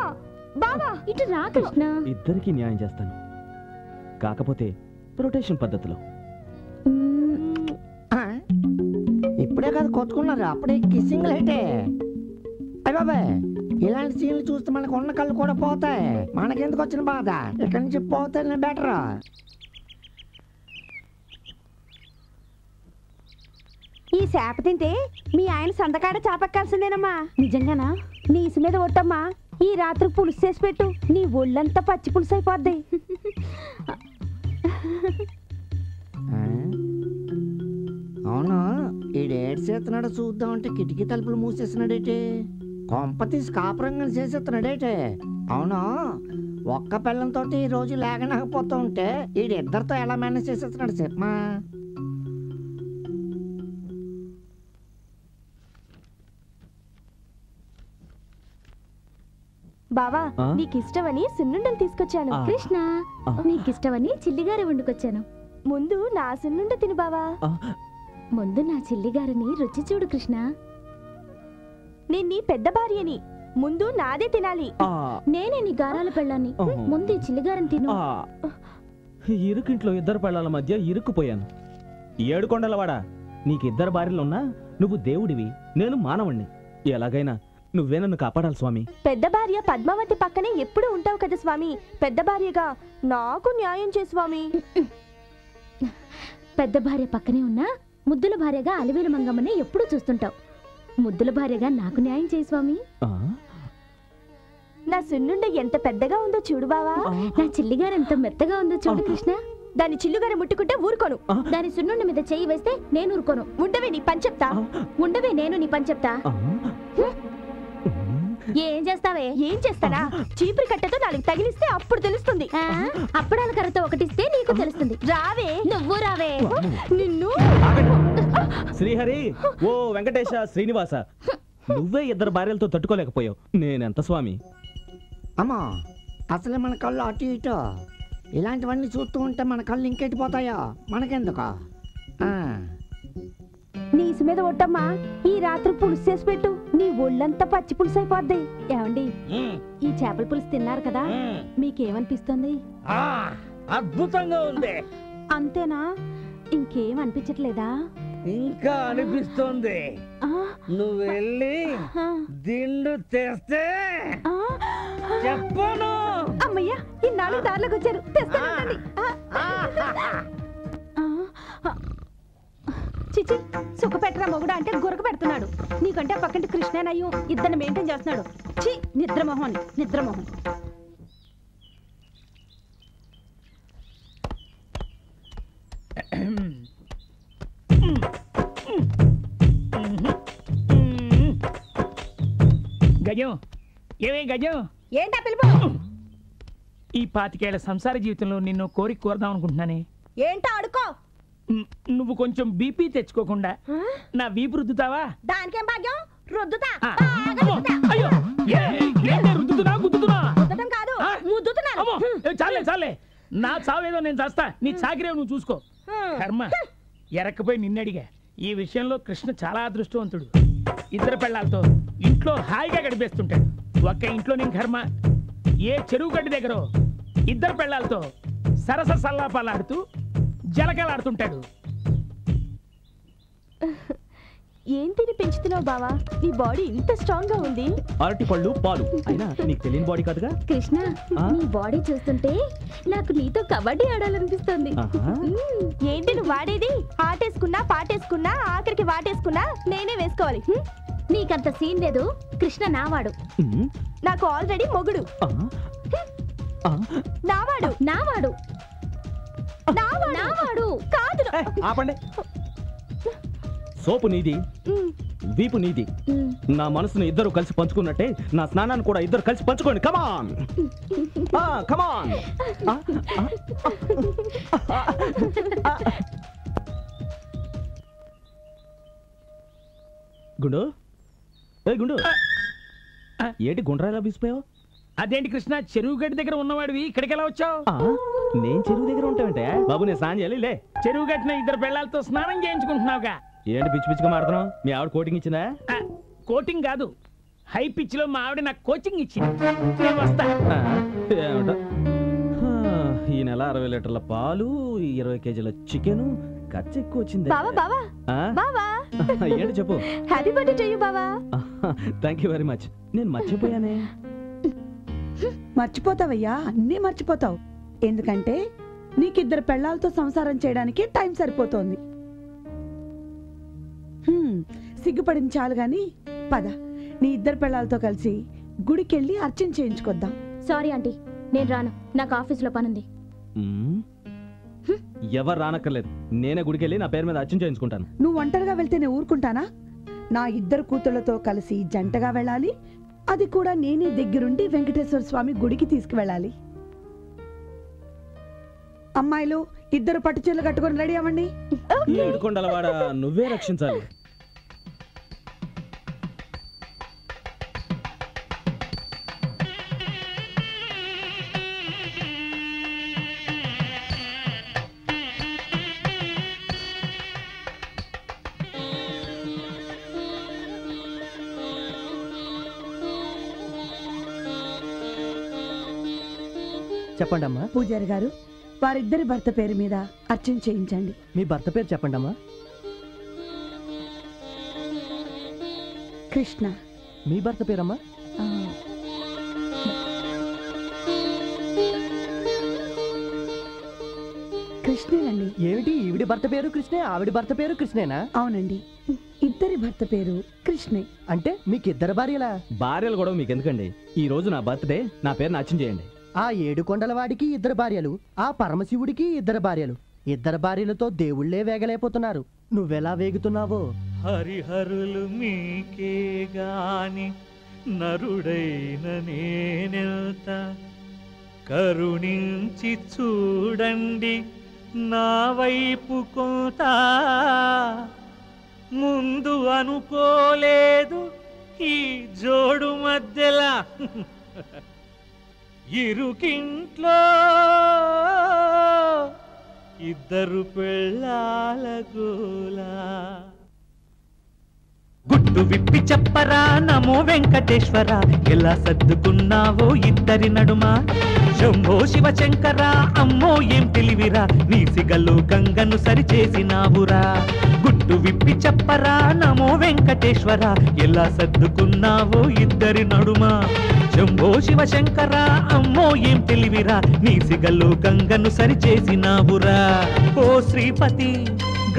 బావా ఇటు రా కృష్ణ. ఇద్దరికి న్యాయం చేస్తాను, కాకపోతే రొటేషన్ పద్ధతిలో. ఇప్పుడే కదా కొట్టుకున్నారు, అప్పుడే కిస్సింగ్ లేటే. అయ్య బాబాయ్, ఇలాంటి సీన్లు చూస్తే మనకు ఉన్న కళ్ళు కూడా పోతాయి. మనకెందుకు వచ్చిన బాధ? ఇక్కడి నుంచి పోతేనే బెటర్. ఈ చేప తింటే మీ ఆయన సంతకాడ చాపక్కాల్సిందేనమ్మా. నిజంగానా? నీ ఇసు మీద ఒట్టమ్మా. ఈ రాత్రి పులుసు చేసి పెట్టు, నీ ఒళ్ళంతా పచ్చి పులుసు అయిపోద్ది. అవును, ఈడేడు చేస్తున్నాడో చూద్దామంటే కిటికీ తలుపులు మూసేస్తున్నాడేటే. కొంప తీసి కాపురంగా చేసేస్తున్నాడేటే. అవును, ఒక్క పిల్లంతో ఈ రోజు లేకనకపోతూ ఉంటే ఈడిద్దరితో ఎలా మేనేజ్ చేసేస్తున్నాడు చెప్పమా. బావా, నీకు ఇష్టమని సున్నుండలు తీసుకొచ్చాను. కృష్ణ, నీకు ఇష్టమని చిల్లిగారె వండుకొచ్చాను. ముందు నా సున్నుండ తిను బావా. ముందు నా చిల్లిగారిని రుచి చూడు కృష్ణ. నేను నీ పెద్ద భార్యని, ముందు నాదే తినాలి. నేనే నీ గారాల పెళ్ళాన్ని, ముందు ఈ చిల్లిగారని తిను. ఇరుకింట్లో ఇద్దరు పెళ్ళాల మధ్య ఇరుక్కుపోయాను. ఏడుకొండలవాడా, నీకిద్దరు భార్యలున్నా నువ్వు దేవుడివి, నేను మానవుణ్ణి. ఎలాగైనా నువ్వే నన్ను కాపాడాలి స్వామి. పెద్ద భార్య పద్మావతి పక్కనే ఎప్పుడు ఉంటావు కదా స్వామి. పెద్ద భార్యగా నాకు న్యాయం చే స్వామి. పెద్ద భార్య పక్కనే ఉన్నా ముద్దుల భార్యగా అలివేలు మంగమ్మని ఎప్పుడూ చూస్తుంటావు. ముద్దుల భార్యగా నాకు న్యాయం చేయి స్వామి. నా సున్నుండ ఎంత పెద్దగా ఉందో చూడు బావా. నా చిల్లిగారు ఎంత మెత్తగా ఉందో చూడు కృష్ణ. దాని చిల్లుగారు ముట్టుకుంటే ఊరుకోను. దాని సున్నుండ మీద చెయ్యి వేస్తే నేను ఊరుకోను. ఉండవే నీ పని చెప్తా. ఉండవే నేను నీ పని చెప్తా. ఏం చేస్తావే? ఏం చేస్తానా? చీపురు కట్టతో నాలుగు తగిలిస్తే అప్పుడు తెలుస్తుంది. అప్పడాల కర్రతో ఒకటిస్తే నీకు తెలుస్తుంది. రావే, నువ్వు రావే. నిన్ను. శ్రీహరి, ఓ వెంకటేశ, శ్రీనివాస, నువ్వే ఇద్దరు భార్యలతో తట్టుకోలేకపోయావు, నేనెంత స్వామి. అమ్మా, అసలే మన కళ్ళు అటు ఇటు. ఇలాంటివన్నీ చూస్తూ ఉంటే మన కళ్ళు ఇంకెట్టిపోతాయో. మనకెందుకు? నీసు మీద ఒట్టమ్మా. ఈ రాత్రి పులుసు చేసి పెట్టు, నీ ఒళ్ళంతా పచ్చి పులుసు అయిపోద్ది. ఏమండి, ఈ చేపల పులుసు తిన్నారు కదా, మీకేమనిపిస్తుంది? అద్భుతంగా ఉంది. అంతేనా? ఇంకేం అనిపించట్లేదా? ఇంకా అనిపిస్తోంది. నువ్వు వెళ్ళి దిండు తెస్తే చెప్పను. అమ్మయ్యా, ఇన్నాళ్ళు దారిలోకి వచ్చారు. చిచి, సుఖ పెట్టరా మొగుడు అంటే గురక పెడుతున్నాడు. నీకంటే పక్కంటి కృష్ణనయ్యం ఇద్దరిని మెయింటైన్ చేస్తున్నాడు. ఛీ, నిద్రమోహన్ నిద్రమోహన్. గజం, ఏమే గజం? ఏంటా పిలుపు? ఈ 25 ఏళ్ల సంసార జీవితంలో నిన్ను కోరిక కోరదాం అనుకుంటున్నానే. ఏంటో అడుకో. నువ్వు కొంచెం బీపీ తెచ్చుకోకుండా నా వీపు రుద్దుతావా? దానికేం భాగ్యం, రుద్దుతా. అయ్యో, రుద్దుతున్నా గుద్దుతున్నా? రుద్దడం కాదు, ముద్దుతున్నాను. చాలే చాలే, నా చావేదో నేను చేస్తా, నీ చాకిరేవు నువ్వు చూసుకో. కర్మ, ఎరక్కపోయి నిన్నడిగా. ఈ విషయంలో కృష్ణ చాలా అదృష్టవంతుడు. 2 పెళ్ళాలతో ఇంట్లో హాయిగా గడిపేస్తుంటాడు. ఒక్క ఇంట్లో నేను కర్మ, ఏ చెరువు గడ్డి దగ్గర 2 పెళ్ళాలతో సరస సల్లాపాలాడుతూ జలకలాడుతుంటాడు. ఏం తిని పెంచుతున్నావు బావా? నీ బాడీ ఇంత స్ట్రాంగ్ గా ఉంది. అరటి పళ్ళు పాలు అయినా నీకు తెలియని బాడీ కాదుగా. కృష్ణ, నీ బాడీ చూస్తుంటే నాకు నీతో కబడ్డీ ఆడాలనిపిస్తుంది. ఏంటి నువ్వు వాడేది? ఆటేసుకున్నా పాటేసుకున్నా ఆఖరికి వాటేసుకున్నా నేనే వేసుకోవాలి. నీకంత సీన్ లేదు. కృష్ణ నావాడు. నాకు ఆల్రెడీ మొగుడు. నావాడు నావాడు నావాడు కాదు. ఆపండి. సోపు నీది, వీపు నీది. నా మనసును ఇద్దరు కలిసి పంచుకున్నట్టే నా స్నానాన్ని కూడా ఇద్దరు కలిసి పంచుకోండి. కమాన్ కమాన్. గుండు, ఏ గుండు, ఏంటి గుండ్రాయిలా బీసిపోయావు? అదేంటి కృష్ణ, చెరువు గడ్డి దగ్గర ఉన్నవాడివి ఇక్కడికి ఎలా వచ్చావు? నేను చెరువు దగ్గర ఉంటావంటే బాబు, నేను స్నానం చేయాలి. లే, చెరువు గట్టిన 2 పెళ్ళాలతో స్నానం చేయించుకుంటున్నావుగా. ఏంటి పిచ్చి పిచ్చిగా మాడుతున్నావు? మీ ఆవిడ కోటింగ్ ఇచ్చిందా? కోటింగ్ కాదు, హై పిచ్ లో మా ఆవిడ నాకు కోచింగ్ ఇచ్చింది. నేను వస్తా. ఈ నెల 60 లీటర్ల పాలు, 20 కేజీల చికెన్, ఖర్చు ఎక్కువ వచ్చింది. బావా బావా బావా, ఏంటి చెప్పు. హ్యాపీ బర్త్డే టు యు బావా. Thank you very much. నేను మర్చిపోయానే. మర్చిపోతావయ్యా, అన్నీ మర్చిపోతావు. ఎందుకంటే నీకు 2 పెళ్ళాలతో సంసారం చేయడానికి టైం సరిపోతోంది. సిగ్గుపడింది చాలు గాని పద, నీ 2 పెళ్ళాలతో కలిసి గుడికెళ్ళి అర్చన చేయించుకొద్దాం. సారీ ఆంటీ, నేను రాను. నాకు ఆఫీస్లో పనుంది. ఎవరు రానక్కర్లేదు, నేనే గుడికెళ్ళి నా పేరు మీద అర్చన చేయించుకుంటాను. నువ్వు ఒంటరిగా వెళ్తే నేను ఊరుకుంటానా? నా 2 కూతుళ్లతో కలిసి జంటగా వెళ్ళాలి. అది కూడా నేనే దగ్గరుండి వెంకటేశ్వర స్వామి గుడికి తీసుకువెళ్ళాలి. అమ్మాయిలు 2 పట్టు చీరలు కట్టుకొని రెడీ అవ్వండి. ఏడుకొండలవాడ, నువ్వే రక్షించాలి. చెప్పండి అమ్మా. పూజారి గారు, వారిద్దరి భర్త పేరు మీద అర్చన చేయించండి. మీ భర్త పేరు చెప్పండి అమ్మా. కృష్ణ. మీ భర్త పేరమ్మా? కృష్ణేనండి. ఏమిటి, ఈవిడి భర్త పేరు కృష్ణే, ఆవిడి భర్త పేరు కృష్ణేనా? అవునండి, ఇద్దరి భర్త పేరు కృష్ణే. అంటే మీకు 2 భార్యలా? భార్యలు కూడా మీకు ఎందుకండి? ఈ రోజు నా బర్త్డే, నా పేరు అర్చన చేయండి. ఆ 7 కొండల వాడికి 2 భార్యలు, ఆ పరమశివుడికి 2 భార్యలు. 2 భార్యలతో దేవుళ్లే వేగలేకపోతున్నారు. నువ్వెలా వేగుతున్నావో. హరిహరులు మీకే గాని నరుడైన నేనెల్త, కరుణించి చూడండి నా వైపు కొంత. ముందు అనుకోలేదు ఈ జోడు మధ్యలా, ఇరుకింట్లో 2 పెళ్ళాల గోలా. గుట్టు విప్పి చెప్పరా నమో వెంకటేశ్వర, ఎలా సర్దుకున్నావో ఇద్దరి నడుమ. శంభో శివ శంకర అమ్మో ఏం తెలివిరా నీ సిగలు గంగను సరిచేసినావురా గుట్టు విప్పి చెప్పరా నమో వెంకటేశ్వర ఎలా సర్దుకున్నావో ఇద్దరి నడుమ శంభో శివ శంకర అమ్మో ఏం తెలివిరా నీ సిగలు గంగను సరిచేసినావురా ఓ శ్రీపతి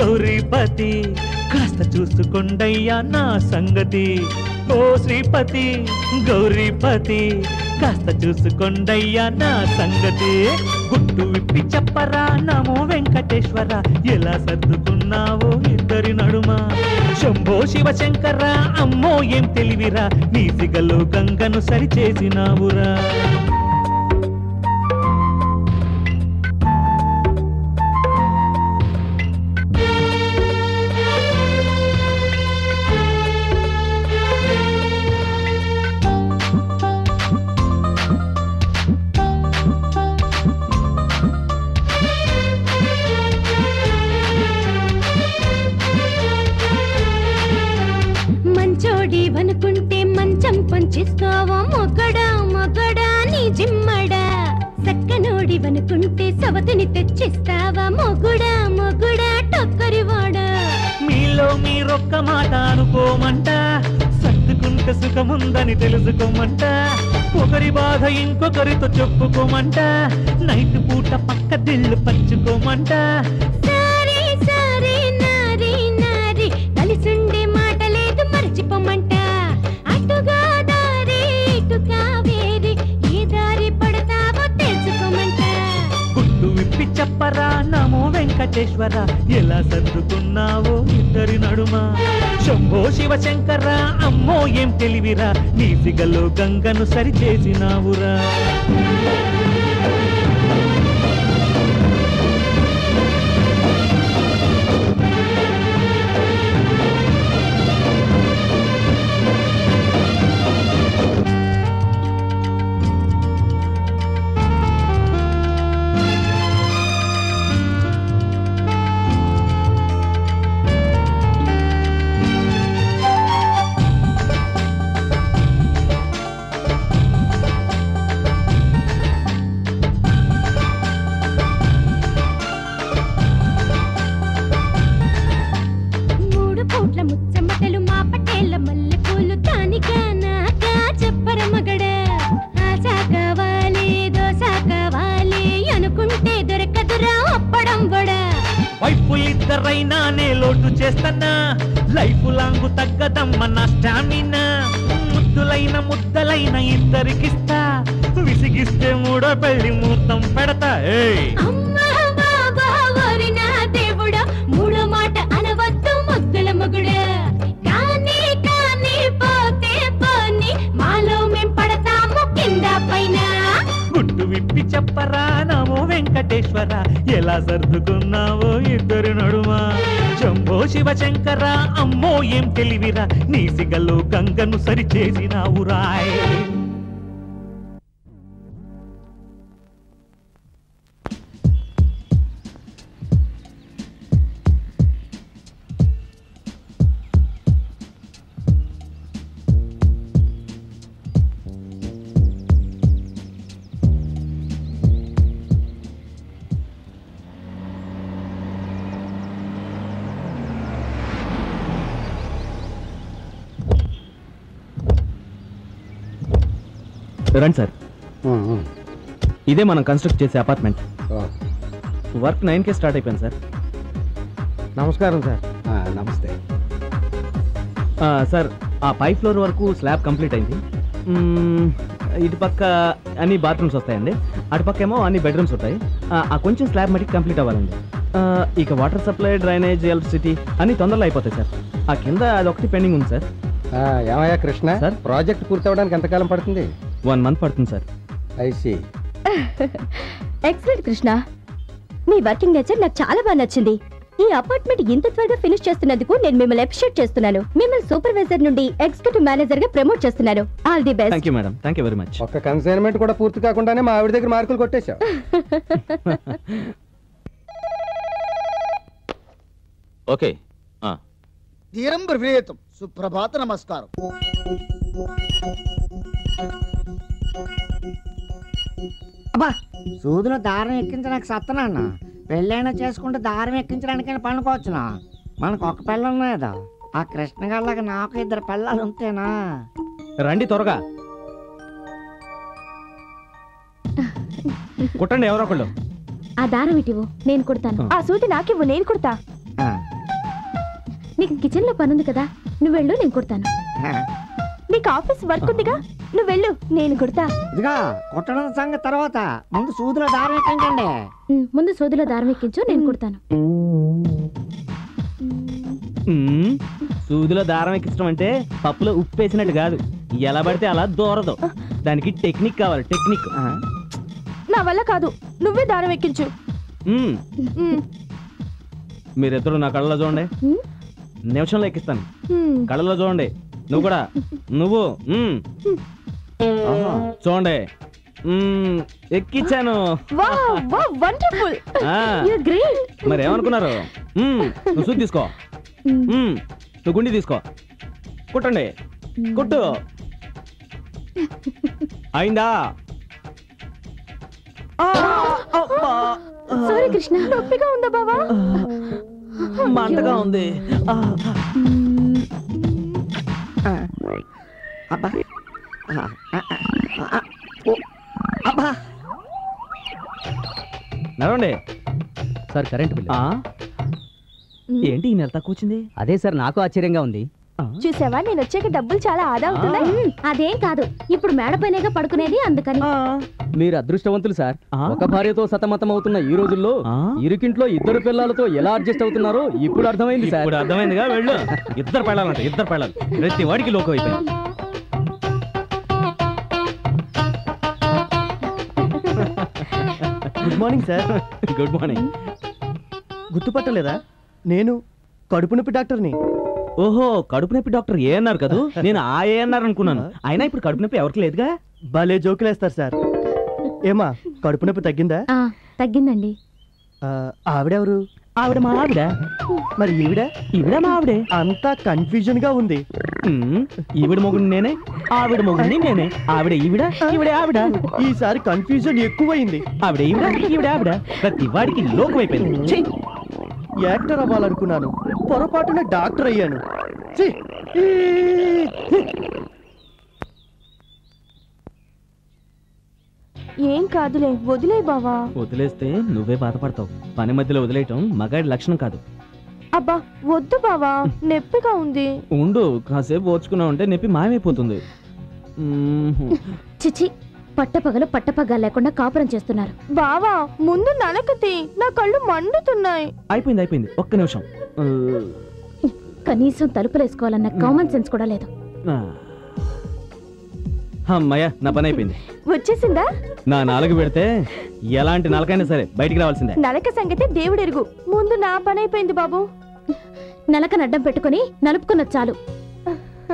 గౌరీపతి కాస్త చూసుకోండయ్యా నా సంగతి ఓ శ్రీపతి గౌరీపతి కాస్త చూసుకోండయ్యా నా సంగతి గుట్టు విప్పి చెప్పరా నమో వెంకటేశ్వర ఎలా సర్దుకున్నావో ఇద్దరి నడుమ శంభో శివ శంకర అమ్మో ఏం తెలివిరా నీ సిగలో గంగను సరిచేసినావురా వనుకుంటే మంచం పంచిస్తావా మొగడా మొగడా నీ జిమ్మడా సక్కనోడి వనుకుంటే సవతిని తెచ్చిస్తావా మొగుడా మొగుడా టొక్కరివాడా మీలో మీరొక్క మాట అనుకోమంట సర్దుకుంటే సుఖముందని తెలుసుకోమంట ఒకరి బాధ ఇంకొకరితో చెప్పుకోమంట నైట్ పూట పక్క దిళ్ళు పంచుకోమంట సరే సరే నారి నారి కలిసుండే మాట లేదు మర్చిపోమంట అటుగా దారి ఇటుగా వేరి ఏ దారి పడతావో తెలుసుకోమంట గుట్టు విప్పి చెప్పరా నమో వెంకటేశ్వర ఎలా సర్దుకున్నావో ఇద్దరి నడుమ శంభో శివ శంకర అమ్మో ఏం తెలివిరా నీ సిగలో గంగను సరిచేసినావురా వైపులిద్దరైనా నే లోటు చేస్తన్నా లైఫ్ లాంగ్ తగ్గదమ్మ నా స్టామినా ముద్దులైన ముద్దలైన ఇద్దరికిస్తా విసిగిస్తే మూడో పెళ్లి ముహూర్తం పెడతా మూడో మాట అనవద్దు ముద్దుల మగుడా కానీ కానీ పోతే పోని మాలో మేం పడతాము కింద పైన గుట్టు విప్పి చెప్పరా నమో వెంకటేశ్వర ఎలా సర్దుకున్నావో ఇద్దరి నడుమ శంభో శివ శంకర అమ్మో ఏం తెలివిరా నీ సిగలో గంగను సరిచేసినావురాయ్ రండి సార్ ఇదే మనం కన్స్ట్రక్ట్ చేసే అపార్ట్మెంట్ వర్క్ 9కే స్టార్ట్ అయిపోయింది సార్ నమస్కారం సార్ నమస్తే సార్ ఆ 5th ఫ్లోర్ వరకు స్లాబ్ కంప్లీట్ అయింది ఇటు పక్క అన్ని బాత్రూమ్స్ వస్తాయండి అటుపక్క ఏమో అన్ని బెడ్రూమ్స్ ఉంటాయి ఆ కొంచెం స్లాబ్ మటుకు కంప్లీట్ అవ్వాలండి ఇక వాటర్ సప్లై డ్రైనేజ్ ఎలక్ట్రిసిటీ అన్ని తొందరలో అయిపోతాయి సార్ ఆ కింద అదొకటి పెండింగ్ ఉంది సార్ ఏమయ్యా కృష్ణ సార్ ప్రాజెక్ట్ పూర్తవడానికి ఎంతకాలం పడుతుంది 1 మంత్ పడుతుంది సార్ ఐసి ఎక్సలెంట్ కృష్ణ మీ వర్కింగ్ నేచర్ నాకు చాలా బాగా నచ్చింది ఈ అపార్ట్మెంట్ ఇంత త్వరగా ఫినిష్ చేస్తున్నందుకు నేను మిమ్మల్ని అప్రిషియేట్ చేస్తున్నాను మిమ్మల్ని సూపర్వైజర్ నుండి ఎగ్జిక్యూటివ్ మేనేజర్ గా ప్రమోట్ చేస్తున్నాను all the best thank you madam thank you very much ఒక్క కన్సైన్మెంట్ కూడా పూర్తి కాకుండానే మా ఆవిడ దగ్గర మార్కులు కొట్టేశావు ఓకే ధీరం బ్రవీతం సుప్రభాత నమస్కారం అబ్బా సూదిలో దారం ఎక్కించడానికి సత్తనన్నా పెళ్ళైనా చేసుకుంటే దారం ఎక్కించడానికైనా పనుకోవచ్చునా మనకు ఒక పిల్ల ఉన్నదా ఆ కృష్ణ గారిలాగా నాకు 2 పిల్లలు ఉంటేనా రండి త్వరగా కుట్టండి ఎవరో ఒకళ్ళు. ఆ దారం ఇటివు నేను కుడతాను. ఆ సూది నాకివ్వు, నేను కుడతా. నీకు కిచెన్ లో పనుంది కదా, నువ్వు వెళ్ళు, నేను కుడతాను. నీకు ఆఫీస్ వర్క్ ఉందిగా, నువ్వు వెళ్ళు, నేను కుడతా. ఇదిగా కుట్టడం సంగతి తర్వాత ముందు సూదిలో దారం ఎక్కించండి. ముందు సూదిలో దారం ఎక్కించు, నేను కుడతాను. సూదిలో దారం ఎక్కించడం అంటే పప్పులో ఉప్పు వేసినట్టు కాదు, ఎలా పడితే అలా దూరదు. దానికి టెక్నిక్ కావాలి, టెక్నిక్. నా వల్ల కాదు, నువ్వే దారం ఎక్కించు. మీరిద్దరు నా కళ్ళలో చూడండి, నిమిషంలో ఎక్కిస్తాను. కళ్ళలో చూడండి, నువ్వు కూడా, నువ్వు చూడండి. ఎక్కించాను. మరి ఏమనుకున్నారు? నువ్వు సూది తీసుకో, నువ్వు గుండి తీసుకో, కుట్టండి, కుట్టు. అయిందా? సారీ కృష్ణ, నొప్పిగా ఉందా బావా? మంటగా ఉంది. అబ్బా అబ్బా నడవండి సార్. కరెంట్ బిల్ ఏంటి ఈ నెల తక్కువ వచ్చింది? అదే సార్, నాకు ఆశ్చర్యంగా ఉంది. చూసావా, నేను వచ్చాక డబ్బులు చాలా ఆదా అవుతుందా? అదేం కాదు, ఇప్పుడు మేడపైనగా పడుకునేది, అందుకని. మీరు అదృష్టవంతులు సార్. ఒక భార్యతో సతమతం అవుతున్న ఈ రోజుల్లో ఇరుకింట్లో 2 పిల్లలతో ఎలా అడ్జస్ట్ అవుతున్నారో ఇప్పుడు అర్థమైంది సార్. ఇప్పుడు అర్థమైందిగా, వెళ్ళు. 2 పెళ్ళాలంట, 2 పెళ్ళాలి. ప్రతి వాడికి లోకం అయిపోయింది. Good morning sir. Good morning. గుర్తుపట్టలేదా? నేను కడుపు నొప్పి డాక్టర్ని. ఓహో, కడుపు నొప్పి డాక్టర్ ఏఎన్ఆర్ కదా? నేను ఆ ఏఎన్ఆర్ అనుకున్నాను. అయినా ఇప్పుడు కడుపు నొప్పి ఎవరికి లేదుగా. భలే జోకులేస్తారు సార్. ఏమా, కడుపు నొప్పి తగ్గిందా? తగ్గిందండి. ఆవిడెవరు? ఆవిడ మా ఆవిడ. మరి ఈవిడ? ఈవిడ మా ఆవిడే. అంతా కన్ఫ్యూజన్ గా ఉంది. ఈవిడ మొగుడిని నేనే, ఆవిడ మొగుడిని నేనే. ఆవిడ ఈవిడ, ఈవిడ ఆవిడ. ఈసారి కన్ఫ్యూజన్ ఎక్కువైంది. ఆవిడ ఈవిడ, ఈవిడ ఆవిడ. ప్రతి వాడికి లోకం అయిపోయింది. యాక్టర్ అవ్వాలనుకున్నాను, పొరపాటున డాక్టర్ అయ్యాను. ఏం కాదులే, వదిలే బావా. వదిలేస్తే నువ్వే బాధపడతావు. పని మధ్యలో వదిలేయటం మగాడి లక్షణం కాదు. అబ్బా వద్దు బావా, నొప్పిగా ఉంది. ఉండు, కాసేపు ఓర్చుకున్నావు అంటే నొప్పి మాయమైపోతుంది. చిచి, పట్టపగలు లేకుండా కాపురం చేస్తున్నారు. బావా ముందు నలకతి, నా కళ్ళు మండుతున్నాయి. అయిపోయింది, ఒక్క నిమిషం. కనీసం తలుపులేసుకోవాలన్న కామన్ సెన్స్ కూడా లేదు. అమ్మయ్య, నా పని అయిపోయింది. వచ్చేసిందా? నా నాలుగు పెడితే ఎలాంటి నలకైనా సరే బయటికి రావాల్సిందే. నలక సంగతి దేవుడెరుగు, ముందు నా పని అయిపోయింది బాబు. నలకను అడ్డం పెట్టుకుని నలుపుకున్న చాలు.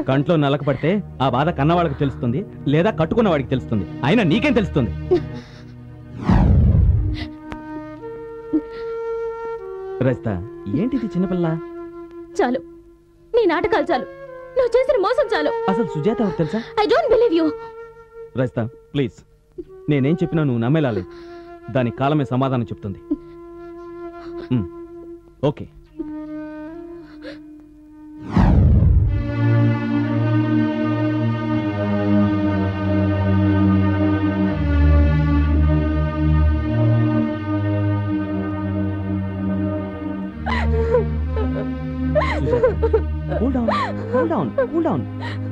కంట్లో నలక పడితే ఆ బాధ కన్నవాళ్ళకి తెలుస్తుంది, లేదా కట్టుకున్న వాడికి తెలుస్తుంది. అయినా నీకేం తెలుస్తుంది? రజిత, ఏంటిది చిన్నపిల్ల? చాలు, నీ నాటకాలు చాలు, నువ్వు చేసిన మోసం చాలు. అసలు సుజాత ఎవరు తెలుసా? I don't believe you. Rajitha please, నేనేం చెప్పినా నువ్వు నమ్మేలాలి. దానికి కాలమే సమాధానం చెప్తుంది. ఓకే.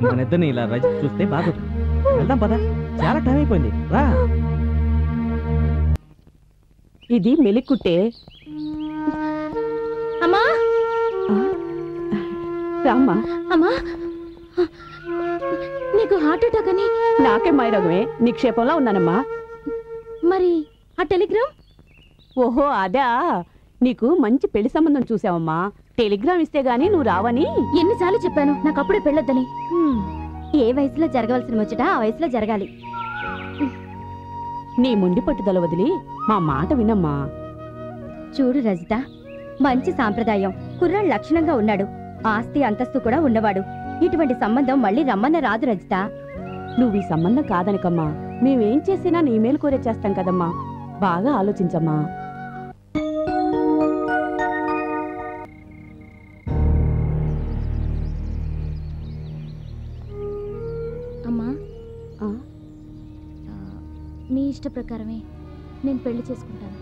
మన ఇద్దరిని ఇలా రజ చూస్తే బాగోదు. వెళ్దాం పద, చాలా టైం అయిపోయింది. రా. ఇది మెలికుట్టే. అమ్మా రామ్మా. అమ్మా, నీకు హార్ట్ అటాక్ అని. నాకే మైరోగమే, నిక్షేపంలో ఉన్నానమ్మా. మరి ఆ టెలిగ్రామ్? ఓహో అదా, నీకు మంచి పెళ్లి సంబంధం చూసావమ్మా. టెలిగ్రామ్ ఇస్తే గానీ నువ్వు రావని ఎన్నిసార్లు చెప్పాను నాకు అప్పుడే పెళ్ళొద్దని. ఏ వయసులో జరగవలసిన ముచ్చట ఆ వయసులో జరగాలి. నీ మొండి పట్టుదల వదిలి మా మాట వినమ్మా. చూడు రజిత, మంచి సాంప్రదాయం, కుర్రాడు లక్షణంగా ఉన్నాడు, ఆస్తి అంతస్తు కూడా ఉన్నవాడు. ఇటువంటి సంబంధం మళ్ళీ రమ్మన్న రాదు రజిత. నువ్వు ఈ సంబంధం కాదనకమ్మా, మేమేం చేసినా నీ మేలు కోరే చేస్తాం కదమ్మా, బాగా ఆలోచించమ్మా. అమ్మా, మీ ఇష్ట ప్రకారమే నేను పెళ్లి చేసుకుంటాను.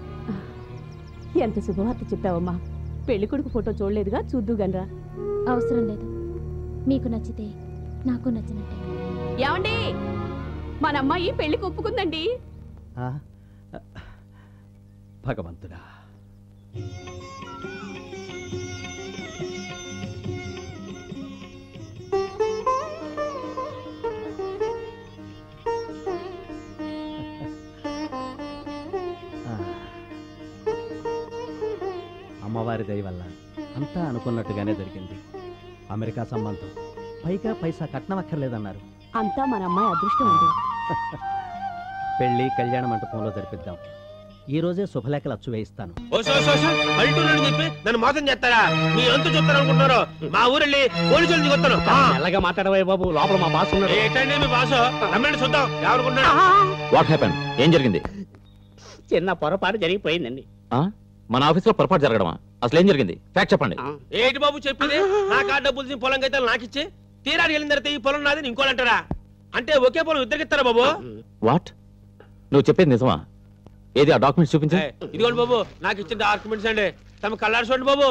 ఎంత శుభవార్త చెప్పావమ్మా. పెళ్లి కొడుకు ఫోటో చూడలేదుగా, చూద్దు గనరా. అవసరం లేదు, మీకు నచ్చితే నాకు నచ్చినట్టే. ఏమండి, మన అమ్మాయి పెళ్లికి ఒప్పుకుందండి. భగవంతుడా, అమ్మవారి దయ వల్ల అంతా అనుకున్నట్టుగానే జరిగింది. అమెరికా సంబంధం, పైగా పైసా కట్నం అక్కర్లేదన్నారు. అంతా మన అమ్మాయి అదృష్టం అండి. పెళ్లి కళ్యాణ మంటపంలో జరిపిద్దాం. ఈ రోజే శుభలేఖలు అచ్చు వేయిస్తాను. చెప్పి నన్ను మోసం చేస్తారా? మీ అంతు చెప్తాను అనుకుంటున్నారు. మా ఊరెళ్ళి పోలీసులు దిగొస్తాను. మెల్లగా మాట్లాడవే బాబు, లోపల మా బాస్ ఉన్నాడు. ఏంటండి మీ బాసు? రమ్మండి చూద్దాం ఎవరుకున్నాడు. What happen? ఏం జరిగింది? చిన్న పొరపాటు జరిగిపోయిందండి. మన ఆఫీస్లో పొరపాటు జరగడమా? అసలు ఏం జరిగింది? ఫ్యాక్ట్ చెప్పండి. ఏంటి బాబు చెప్పింది? నా కాడ డబ్బులు తీసి పొలం అయితే నాకు ఇచ్చి తీరాడు వెళ్ళిన తర్వాత ఈ పొలం నాది ఇంకోలంటారా? అంటే ఒకే పొలం ఇద్దరికి ఇస్తారా బాబు? వాట్? నువ్వు చెప్పేది నిజమా? ఏది ఆ డాక్యుమెంట్స్ చూపించే? ఇదిగోండి బాబు, నాకు ఇచ్చిన డాక్యుమెంట్స్ అండి. తమ కళ్ళారు చూడండి బాబు.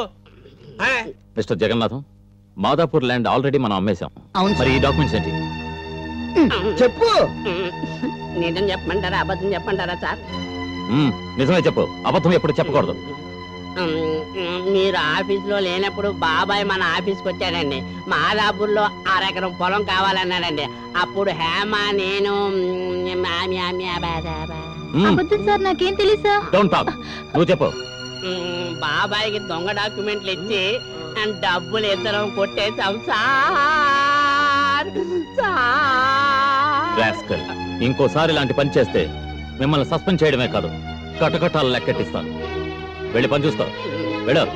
Mister Jagannatham, Madapur land already మనం అమ్మేశాం. మరి ఈ డాక్యుమెంట్స్ ఏంటి? చెప్పు. నిజం చెప్పమంటారా అబద్ధం చెప్పమంటారా సార్? నిజమే చెప్పు, అబద్ధం ఎప్పుడు చెప్పకూడదు. మీరు ఆఫీసులో లేనప్పుడు బాబాయ్ మన ఆఫీస్కి వచ్చాడండి. మాదాపూర్లో అరెకరం పొలం కావాలన్నాడండి. అప్పుడు హేమ నేను అబద్ధం సార్, నాకేం తెలుసా? డోంట్ టాక్, నువ్వు చెప్పు. బాబాయ్కి దొంగ డాక్యుమెంట్లు ఇచ్చి డబ్బులు ఇద్దరం కొట్టేశాం సార్. రాస్కల్, ఇంకోసారి ఇలాంటి పని చేస్తే మిమ్మల్ని సస్పెండ్ చేయడమే కాదు, కటకటాలు లెక్కెట్టిస్తాను. వెళ్ళి పని చూస్తావు. వెళ్ళారు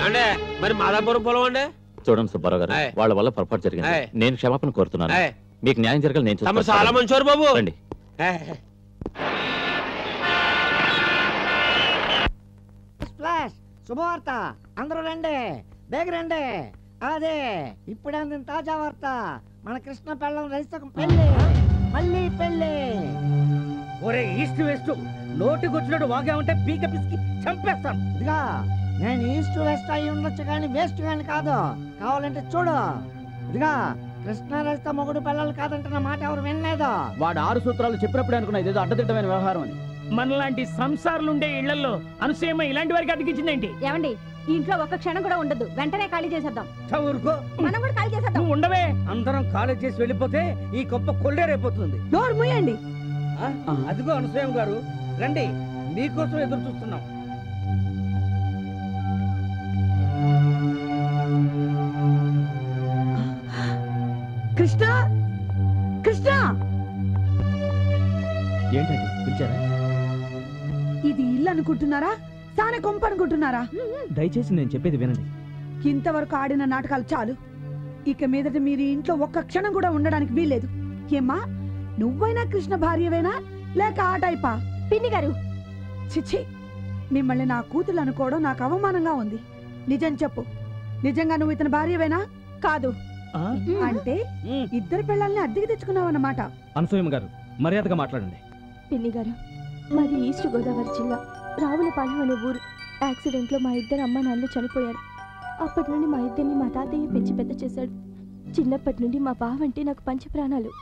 అంటే మరి మాదాపురం పొలం అండి. చూడండి సుబ్బారావు గారు, వాళ్ళ వల్ల పొరపాటు జరిగింది. నేను క్షమాపణ కోరుతున్నాను. మీకు న్యాయం జరగాలి. నేను చాలా మంచివారు బాబు. రండి. శుభవార్త, అందరూ రండి, బేగ రండి. అదే ఇప్పుడే అందిన తాజా వార్త. మన కృష్ణ పెళ్ళం రైతుకు పెళ్ళి, మళ్ళీ పెళ్ళి. ఒరే ఈస్ట్ వెస్ట్, నోటికి వచ్చినట్టు వాగా ఉంటే పీక పిసికి చంపేస్తాను. ఇదిగా నేను ఈస్ట్ వెస్ట్ అయి ఉండొచ్చు కానీ వేస్ట్ కానీ కాదు. కావాలంటే చూడు. ఇదిగా కృష్ణ రైత మొగుడు పిల్లలు కాదంటున్న మాట ఎవరు వినలేదు. వాడు 6 సూత్రాలు చెప్పినప్పుడే అనుకున్నా ఇదేదో అడ్డదిడ్డమైన వ్యవహారం అని. మనలాంటి సంసారాలుండే ఇళ్లలో అనసూయమ్మ ఇలాంటి వారికి అతికించిందేంటి? ఏమండి, ఇంట్లో ఒక్క క్షణం కూడా ఉండదు, వెంటనే ఖాళీ చేసేద్దాం. ఊరుకో, మనం కూడా ఖాళీ చేసేద్దాం. ఉండవే, అందరం ఖాళీ చేసి వెళ్ళిపోతే ఈ గొప్ప కొల్లేరైపోతుంది. నోరు మూయండి. అదిగో అనసూయం గారు, రండి, మీకోసం ఎదురు చూస్తున్నాం. కృష్ణ, కృష్ణ, ఏంటండి పిలిచారా? ఇది ఇల్లు అనుకుంటున్నారా, సానే కొంప అనుకుంటున్నారా? దయచేసి నేను చెప్పేది వినండి. ఇంతవరకు ఆడిన నాటకాలు చాలు. ఇక మీదట మీరు ఇంట్లో ఒక్క క్షణం కూడా ఉండడానికి వీల్లేదు. ఏమ్మా, నువ్వైనా కృష్ణ భార్యవేనా లేక ఆ టైపా? పిన్ని గారు, చిచ్చి, మిమ్మల్ని నా కూతురు అనుకోవడం నాకు అవమానంగా ఉంది. నిజం చెప్పు, నిజంగా నువ్వు ఇతని భార్యవేనా? కాదు. అంటే ఇద్దరు పిల్లల్ని అద్దెకి తెచ్చుకున్నావు అన్నమాట. అనసూయమ్మ గారు, మర్యాదగా మాట్లాడండి. పిన్ని గారు, మాది ఈస్ట్ గోదావరి జిల్లా రావులపాలెం అనే ఊరు. యాక్సిడెంట్ లో మా ఇద్దరు అమ్మ నాన్నలు చనిపోయారు. అప్పటి నుండి మా ఇద్దరిని మా తాతయ్య పెంచి పెద్ద చేశాడు. చిన్నప్పటి నుండి మా బావంటే నాకు పంచ ప్రాణాలు.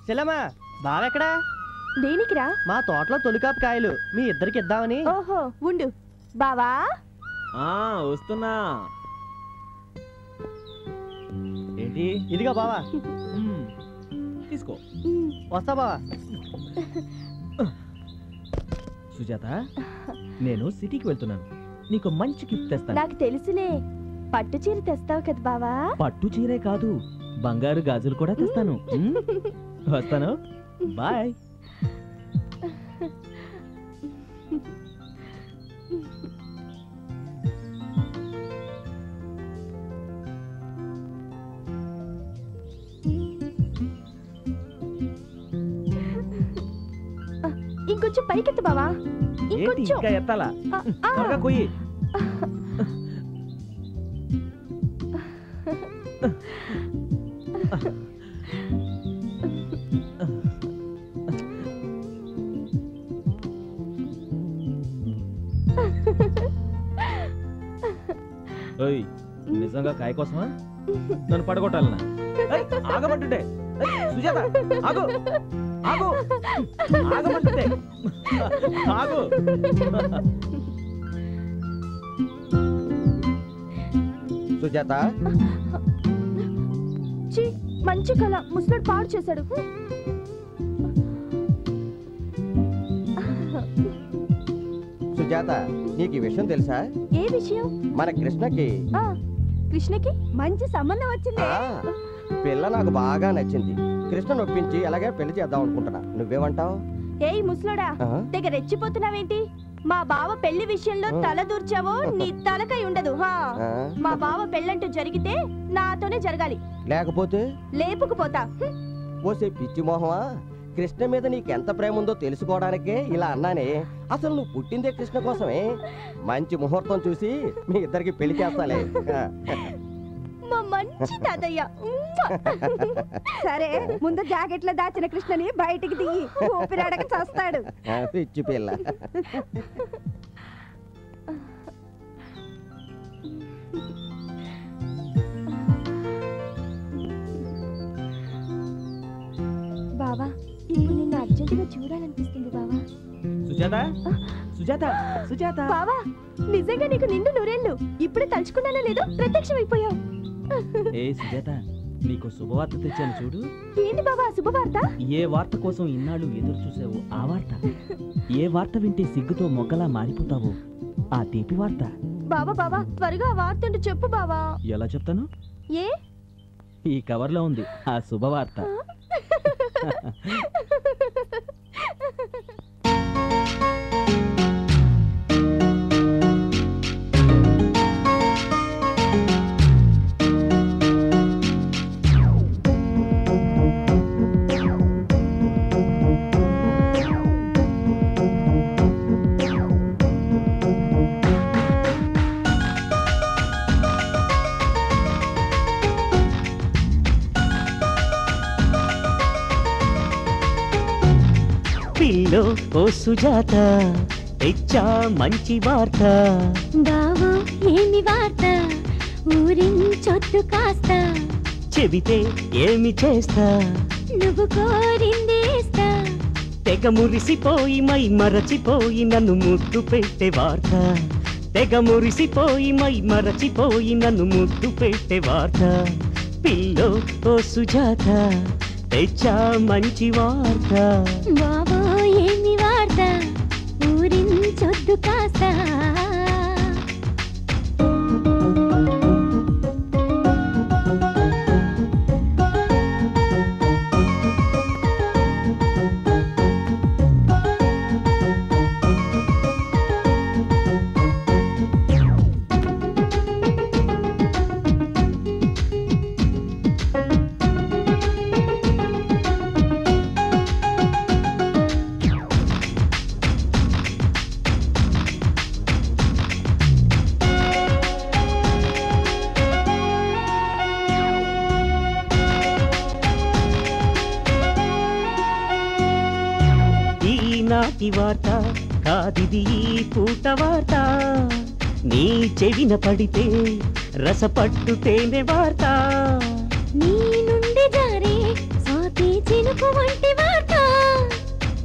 శిలమా బావెక్కడా? దేనికిరా? మా తోటలో తొలికాపు కాయలు మీ ఇద్దరికి ఇద్దామని. ఓహో, ఉండు బావా. వస్తున్నా. ఏంటి? ఇదిగా బావా, తీసుకో. వస్తా బావా. సుజాత, నేను సిటీకి వెళ్తున్నాను. నీకు మంచి గిఫ్ట్ తెస్తాను. నాకు తెలుసులే, పట్టు చీర తెస్తావు కదా బావా. పట్టు చీరే కాదు, బంగారు గాజులు కూడా తెస్తాను. వస్తాను. బాయ్. ఇంకొంచెం పైకెత్తు బావా. ఇంకొంచెం. ఇంకా ఎత్తాలా? త్వరగా కొయ్యి. నిజంగా కాయ కోసమా నన్ను పడగొట్టాలనా? ఆగమంటుంటే సుజాత ఆగు ఆగు ఆగమంటుంటే ఆగు. సుజాత మంచి కళ ముసలాడు పాడు చేశాడు. సుజాత నీకు ఈ విషయం తెలుసా? ఏ విషయం? మన కృష్ణకి మంచి సంబంధం వచ్చింది. పిల్ల నాకు బాగా నచ్చింది. కృష్ణ నొప్పించి అలాగే పెళ్లి చేద్దాం అనుకుంటున్నా. నువ్వేమంటావు? ఏయ్ ముసలాడా, తెగ రెచ్చిపోతున్నావేంటి? మా బావ పెళ్లి విషయంలో తల దూర్చావో నీ తలకై ఉండదు. మా బావ పెళ్ళంటూ జరిగితే నాతోనే జరగాలి, లేకపోతే లేపుకుపోతా. ఓసే పిచ్చి మోహమా, కృష్ణ మీద నీకెంత ప్రేమ ఉందో తెలుసుకోవడానికే ఇలా అన్నానే. అసలు నువ్వు పుట్టిందే కృష్ణ కోసమే. మంచి ముహూర్తం చూసి మీ ఇద్దరికి పెళ్లి చేస్తాలే. మా మంచి తాతయ్య. సరే, ముందు జాకెట్ లో దాచిన కృష్ణని బయటికి దిగి ఊపిరాడక చేస్తాడు. పిచ్చి పిల్ల. బావా, ఇప్పుడు నిన్ను అర్జెంటుగా చూడాలనిపిస్తుంది బావా. సుజాత సుజాత సుజాత. బావా, నిజంగా నీకు నిండు నూరేళ్ళు. ఇప్పుడే తలుచుకున్నానో లేదో ప్రత్యక్షమైపోయావు. ఏ సుజాత, నీకు శుభవార్త తెచ్చాను చూడు. ఏంటి బావా శుభవార్త? ఏ వార్త కోసం ఇన్నాళ్ళు ఎదురు చూసావు ఆ వార్త. ఏ వార్త వింటే సిగ్గుతో మొగ్గలా మారిపోతావు ఆ తీపి వార్త. బావా బావా, త్వరగా ఆ వార్త అంటే చెప్పు బావా. ఎలా చెప్తాను? ఏ ఈ కవర్లో ఉంది ఆ శుభవార్త. పిల్లో ఓ సుజాత, తెచ్చా మంచి వార్త. బావో ఏమి వార్త, ఊరించొద్దు కాస్త. చెబితే ఏమి చేస్తా, నువ్వు కోరింది ఇస్తా. తెగ మురిసిపోయి మై మరచిపోయి నన్ను ముద్దు పెట్టే వార్త. తెగ మురిసిపోయి మై మరచిపోయి నన్ను ముద్దు పెట్టే వార్త. పిల్లో ఓ సుజాత, తెచ్చా మంచి వార్త. బావో ఏమి వార్త, ఊరించొద్దు కాస్త. ఈనాటి వార్త కాదిది ఈ పూట వార్త. నీ చెవిన పడితే రసపట్టు తేనె వార్త. నీ నుండి జారే సాతి చినుకు వంటి వార్త.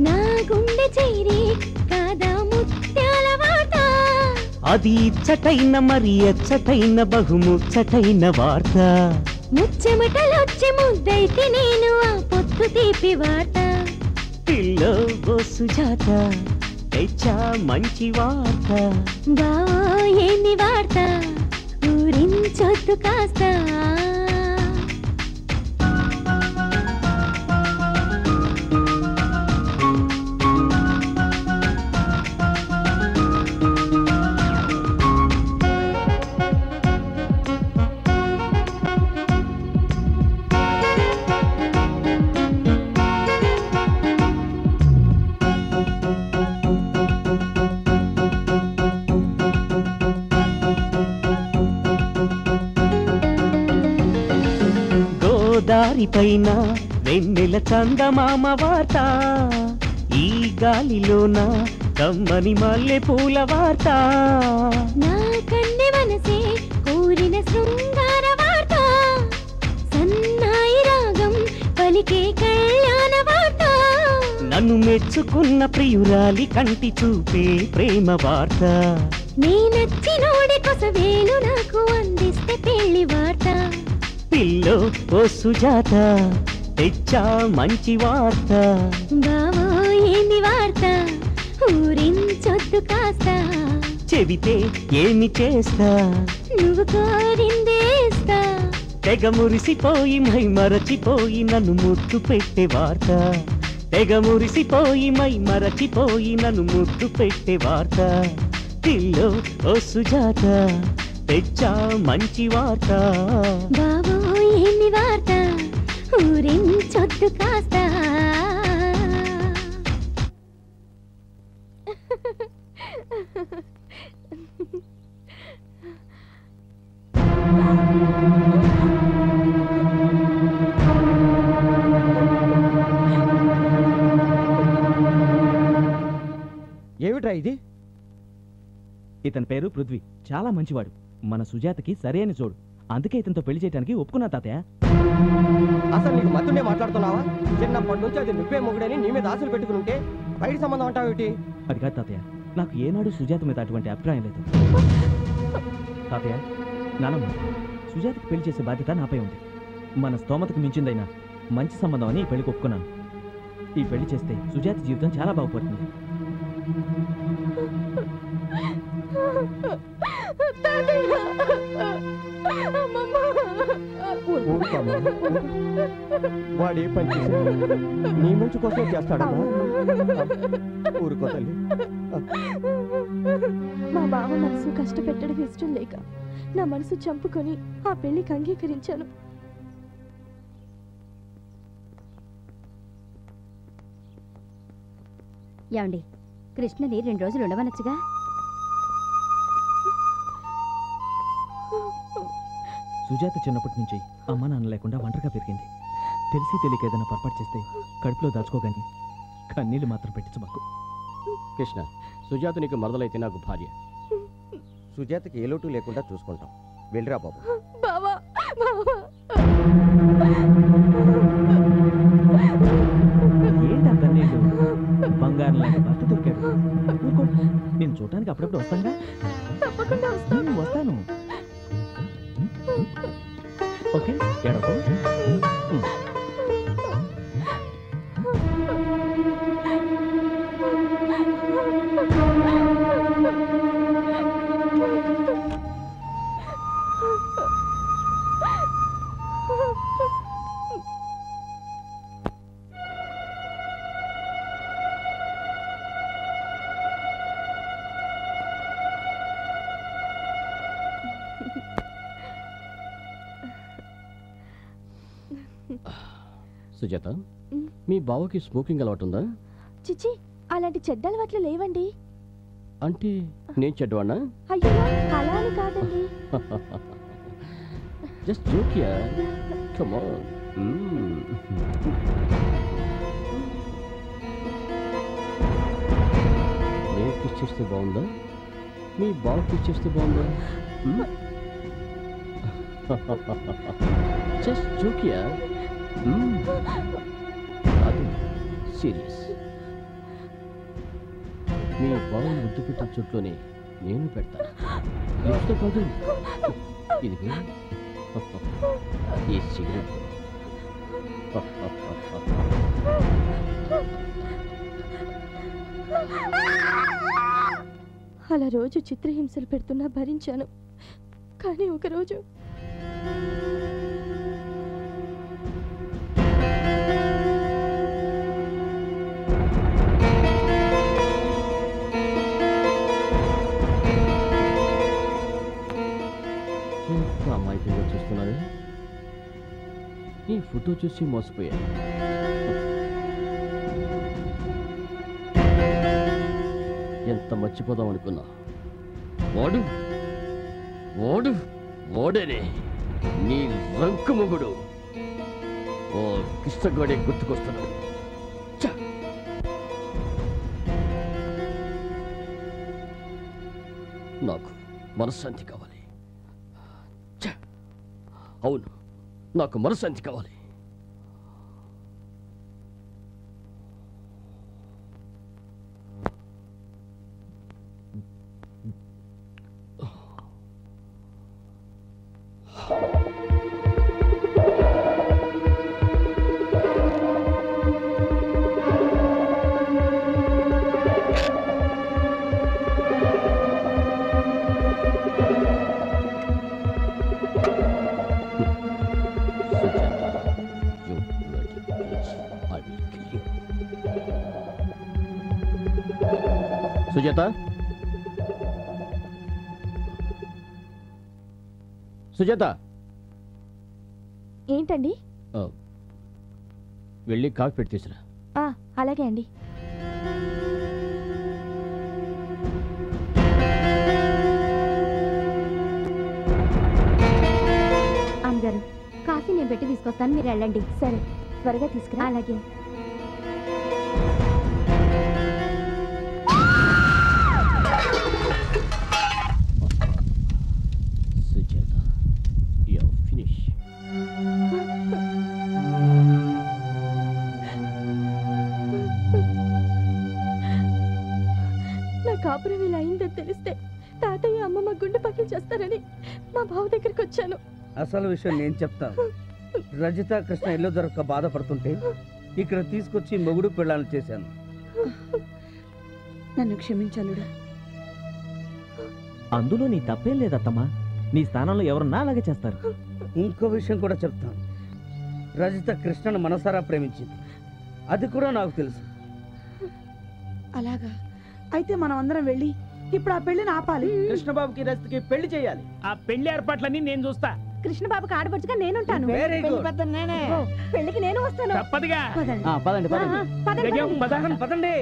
నా గుండె చేరే కాదా ముత్యాల వార్త. అది ఇచ్చటైన మరి ఎచ్చటైన బహుముచ్చటైన వార్త. ముచ్చెమటలొచ్చి ముద్దైతే నేను ఆ పొత్తు తీపి వార్త. పిల్లో ఓ సుజాత, తెచ్చా మంచి వార్త. బావో ఏమి వార్త, ఊరించొద్దు కాస్త. గోదావరి పైన వెన్నెల చందమామ వార్త ఈ గాలిలోన కమ్మని మల్లె పూల వార్త నా కన్నె మనసే కోరిన శృంగార వార్త సన్నాయి రాగం పలికే కళ్యాణ వార్త నన్ను మెచ్చుకున్న ప్రియురాలి కంటి చూపే ప్రేమ వార్త నీ నచ్చినోడి కొసవేలు నాకు అందిస్తే పెళ్లి వార్త పిల్లో ఓ సుజాత తెచ్చా మంచి వార్త బావో ఏంది వార్త ఊరించొద్దు కాస్త చెబితే ఏమి చేస్తా నువ్వు కోరిందేస్తా తెగ మురిసిపోయి మై మరచిపోయి నన్ను ముద్దు పెట్టే వార్త తెగ మురిసిపోయి మై మరచిపోయి నన్ను ముద్దు పెట్టే వార్త పిల్లో ఓ సుజాత తెచ్చా మంచి వార్త బావో ఏంది వార్త ఊరించొద్దు కాస్త ఏమిట్రా ఇది? ఇతని పేరు పృథ్వీ, చాలా మంచివాడు. మన సుజాతకి సరైన జోడు. అందుకే ఇతనితో పెళ్లి చేయడానికి ఒప్పుకున్నా తాతయ్య. అసలు నీకు మత్తుండే మాట్లాడుతున్నావా? చిన్నప్పటి నుంచి అది నువ్వే మొగుడని నీ మీద ఆశలు పెట్టుకుంటే బయట సంబంధం అంటావేటి? అది కాదు తాతయ్య, నాకు ఏనాడు సుజాత మీద అటువంటి అభిప్రాయం లేదు. తాతయ్య, నానమ్మ, సుజాతకి పెళ్లి చేసే బాధ్యత నాపై ఉంది. మన స్తోమతకు మించిందైనా మంచి సంబంధం అని ఈ పెళ్లికి ఒప్పుకున్నాను. ఈ పెళ్లి చేస్తే సుజాత జీవితం చాలా బాగుపడుతుంది. వాడు ఏ పని చేశాడు నీ మంచి కోసం చేస్తాడమ్మా. ఊరుకో తల్లి. మా బావ మనసు కష్టపెట్టడం ఇష్టం లేక నా మనసు చంపుకొని ఆ పెళ్లికి అంగీకరించాను. ఏమండి, కృష్ణని 2 రోజులు ఉండవనొచ్చుగా? సుజాత చిన్నప్పటి నుంచి అమ్మ నాన్న లేకుండా ఒంటరిగా పెరిగింది. తెలిసి తెలియక ఏదైనా పొరపాటు చేస్తే కడుపులో దాచుకోగాని కన్నీళ్ళు మాత్రం పెట్టించమాకు. కృష్ణ, సుజాత నీకు మరదలైతే నాకు భార్య. సుజాతకి ఏ లోటు లేకుండా చూసుకుంటాం. వెళ్ళిరా బాబు. బావా, ఏంటా కన్నీళ్ళు? బంగారం లాంటి భర్త దొరికాడు. ఊరుకో, నేను చూడటానికి అప్పుడప్పుడు వస్తానుగా. తప్పకుండా వస్తాను. ఓకే, ఏడవకు. సుజాత, మీ బావకి స్మోకింగ్ అలవాటు ఉందా? చిచి, అలాంటి చెడ్డ అలవాట్లు లేవండి. అంటే నేను చెడ్డవాణ్ణా? అయ్యో, అలా అని కాదండి. జస్ట్ జోక్ యార్. Come on. నేను కిస్ చేస్తే బాగుందా? మీ బావ కిస్ చేస్తే బాగుందా? జస్ట్ జోక్ యార్. అది సీరియస్. మీ బావని ముద్దు పెట్టిన చోట్లోనే నేను పెడతాను. లిప్స్తో కాదు, ఇది ఈ సిగరెట్. అలా రోజు చిత్రహింసలు పెడుతున్నా భరించాను. కానీ ఒకరోజు అమాయకంగా చూస్తున్నాను. ఈ ఫోటో చూసి మోసపోయాను. ఎంత మర్చిపోదాం అనుకున్నా. వాడు వాడు వాడనే నీ రంకు మొగుడు. ఓ కృష్ణగాడే గుర్తుకొస్తున్నాడు. నాకు మనశ్శాంతి కావాలి. అవును, నాకు మనశ్శాంతి కావాలి. సుజాత, సుజాత, ఏంటండి? వెళ్ళి కాఫీ పెట్టి తీసురా. అలాగే అండి. అమ్మగారు, కాఫీ నేను పెట్టి తీసుకొస్తాను, మీరు వెళ్ళండి. సరే, త్వరగా తీసుకురా. అలాగే. కాపురం ఇలా అయిందని తెలిస్తే తాతయ్య అమ్మమ్మ గుండె పగిలి చేస్తారని మా బావ దగ్గరికి వచ్చాను. అసలు విషయం నేను చెప్తాను. రజిత కృష్ణ ఇల్లు దొరక్క బాధపడుతుంటే ఇక్కడ తీసుకొచ్చి మొగుడు పెళ్ళాలను చేశాను. నన్ను క్షమించాలుడా. అందులో నీ తప్పేం లేదత్తమ్మా. నీ స్థానంలో ఎవరున్నా అలాగే చేస్తారు. ఇంకో విషయం కూడా చెప్తాను. రజిత కృష్ణను మనసారా ప్రేమించింది, అది కూడా నాకు తెలుసు. అలాగా? అయితే మనం అందరం వెళ్ళి ఇప్పుడు ఆ పెళ్లిని ఆపాలి. కృష్ణబాబుకి రజితకి పెళ్లి చేయాలి. ఆ పెళ్లి ఏర్పాట్లన్నీ నేను చూస్తా. కృష్ణబాబుకి ఆడపడుచుగా నేనుంటాను. పెళ్లికి నేను వస్తాను. తప్పదుగా. పదండి పదండి.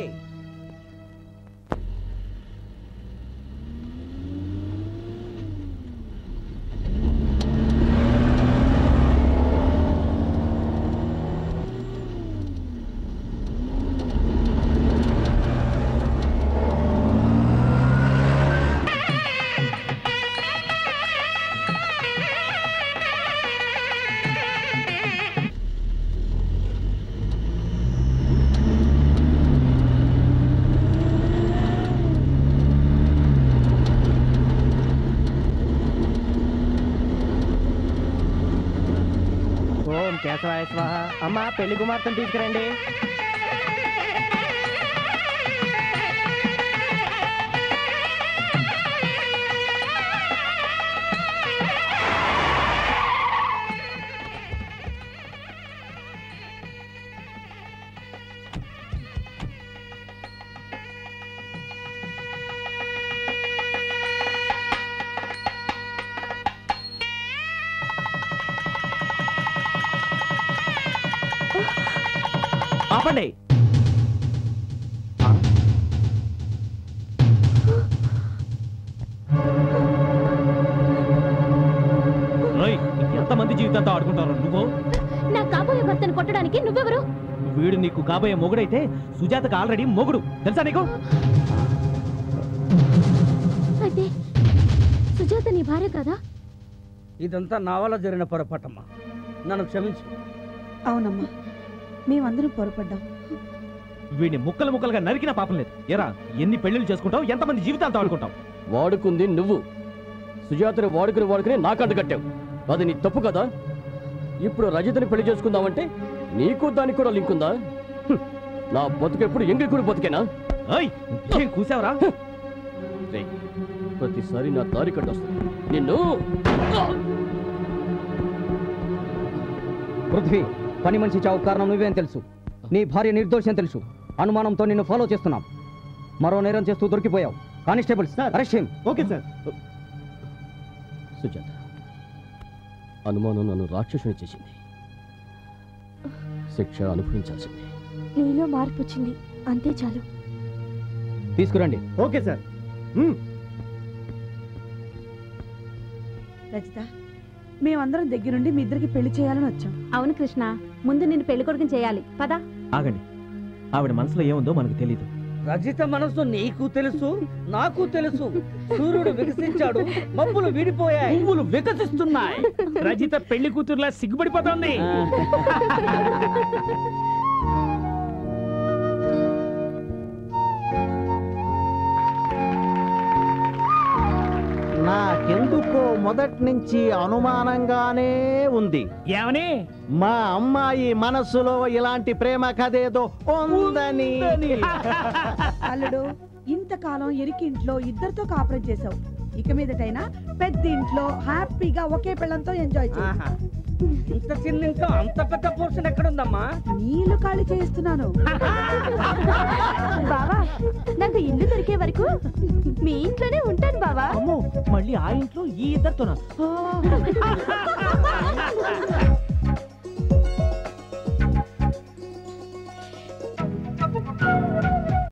కేశవాయ స్వాహ. అమ్మ, పెళ్లి కుమార్తెను తీసుకురండి. ఆపండి. ఎంతమంది జీవితాలతో ఆడుకుంటారు నువ్వు? నా కాబోయే భర్తను కొట్టడానికి నువ్వెవరు? వీడు నీకు కాబోయే మొగుడైతే సుజాతకు ఆల్రెడీ మొగుడు తెలుసా నీకు? అయితే సుజాత నీ భార్య కదా? ఇదంతా నా వల్ల జరిగిన పొరపాటమ్మా, నన్ను క్షమించు. అవునమ్మా, మేమందరం పొరపడ్డాం. వీడిని ముక్కలు ముక్కలుగా నరికిన పాపం లేదు. ఎరా, ఎన్ని పెళ్లిళ్ళు చేసుకుంటావు, ఎంతమంది జీవితాలతో ఆడుకుంటావు? వాడుకుంది నువ్వు, సుజాతని వాడుకుని నాకంట కట్టావు. అది నీ తప్పు కదా. ఇప్పుడు రజితని పెళ్లి చేసుకుందామంటే నీకు దానికి కూడా లింక్ ఉందా? నా బతుకెప్పుడు ఎంగిలి బతికేనా? కూసావరా? ప్రతిసారి నా దారి కట్టొస్తుంది నిన్ను. పృథ్వీ, పని మనిషి చావు కారణం నువ్వేం తెలుసు? నీ భార్య నిర్దోషం తెలుసు. అనుమానంతో నిన్ను ఫాలో చేస్తున్నాం. మరో నేరం చేస్తూ దొరికిపోయావు. కానిస్టేబుల్స్, అరెస్ట్ చేయండి. Okay sir. సుజాత, అనుమానం నన్ను రాక్షసుని చేసింది. శిక్ష అనుభవించాల్సింది. నీలో మార్పు వచ్చింది, అంతే చాలు. తీసుకురండి. Okay sir. రజిత, మేమందరం దగ్గరుండి మీ ఇద్దరికి పెళ్లి చేయాలని వచ్చాం. అవును కృష్ణ, ముందు నిన్ను పెళ్లి కొడుకుని చేయాలి పదా. ఆగండి, ఆవిడ మనసులో ఏముందో మనకు తెలీదు. రజిత మనసు నీకు తెలుసు, నాకు తెలుసు. సూర్యుడు వికసించాడు, మబ్బులు విడిపోయాయి, పువ్వులు వికసిస్తున్నాయి. రజిత పెళ్లి కూతురులా సిగ్గుపడిపోతుంది. నాకెందుకో మొదటి నుంచి అనుమానంగానే ఉంది. ఏమని? మా అమ్మాయి మనసులో ఇలాంటి ప్రేమ కథేదో ఉందని. అల్లుడు, ఇంతకాలం ఎరికింట్లో ఇద్దరితో కాపురం చేసావు. ఇక మీదటైనా పెద్ద ఇంట్లో హ్యాపీగా ఒకే పిల్లంతో ఎంజాయ్ చేయి. ఇంత చిన్న ఇంట్లో అంత పెద్ద పోర్షన్ ఎక్కడుందమ్మా? నీళ్లు ఖాళీ చేస్తున్నాను. బావా, నాకు ఇల్లు దొరికే వరకు మీ ఇంట్లోనే ఉంటాను బావా. మళ్ళీ ఆ ఇంట్లో ఈ ఇద్దరితోనా?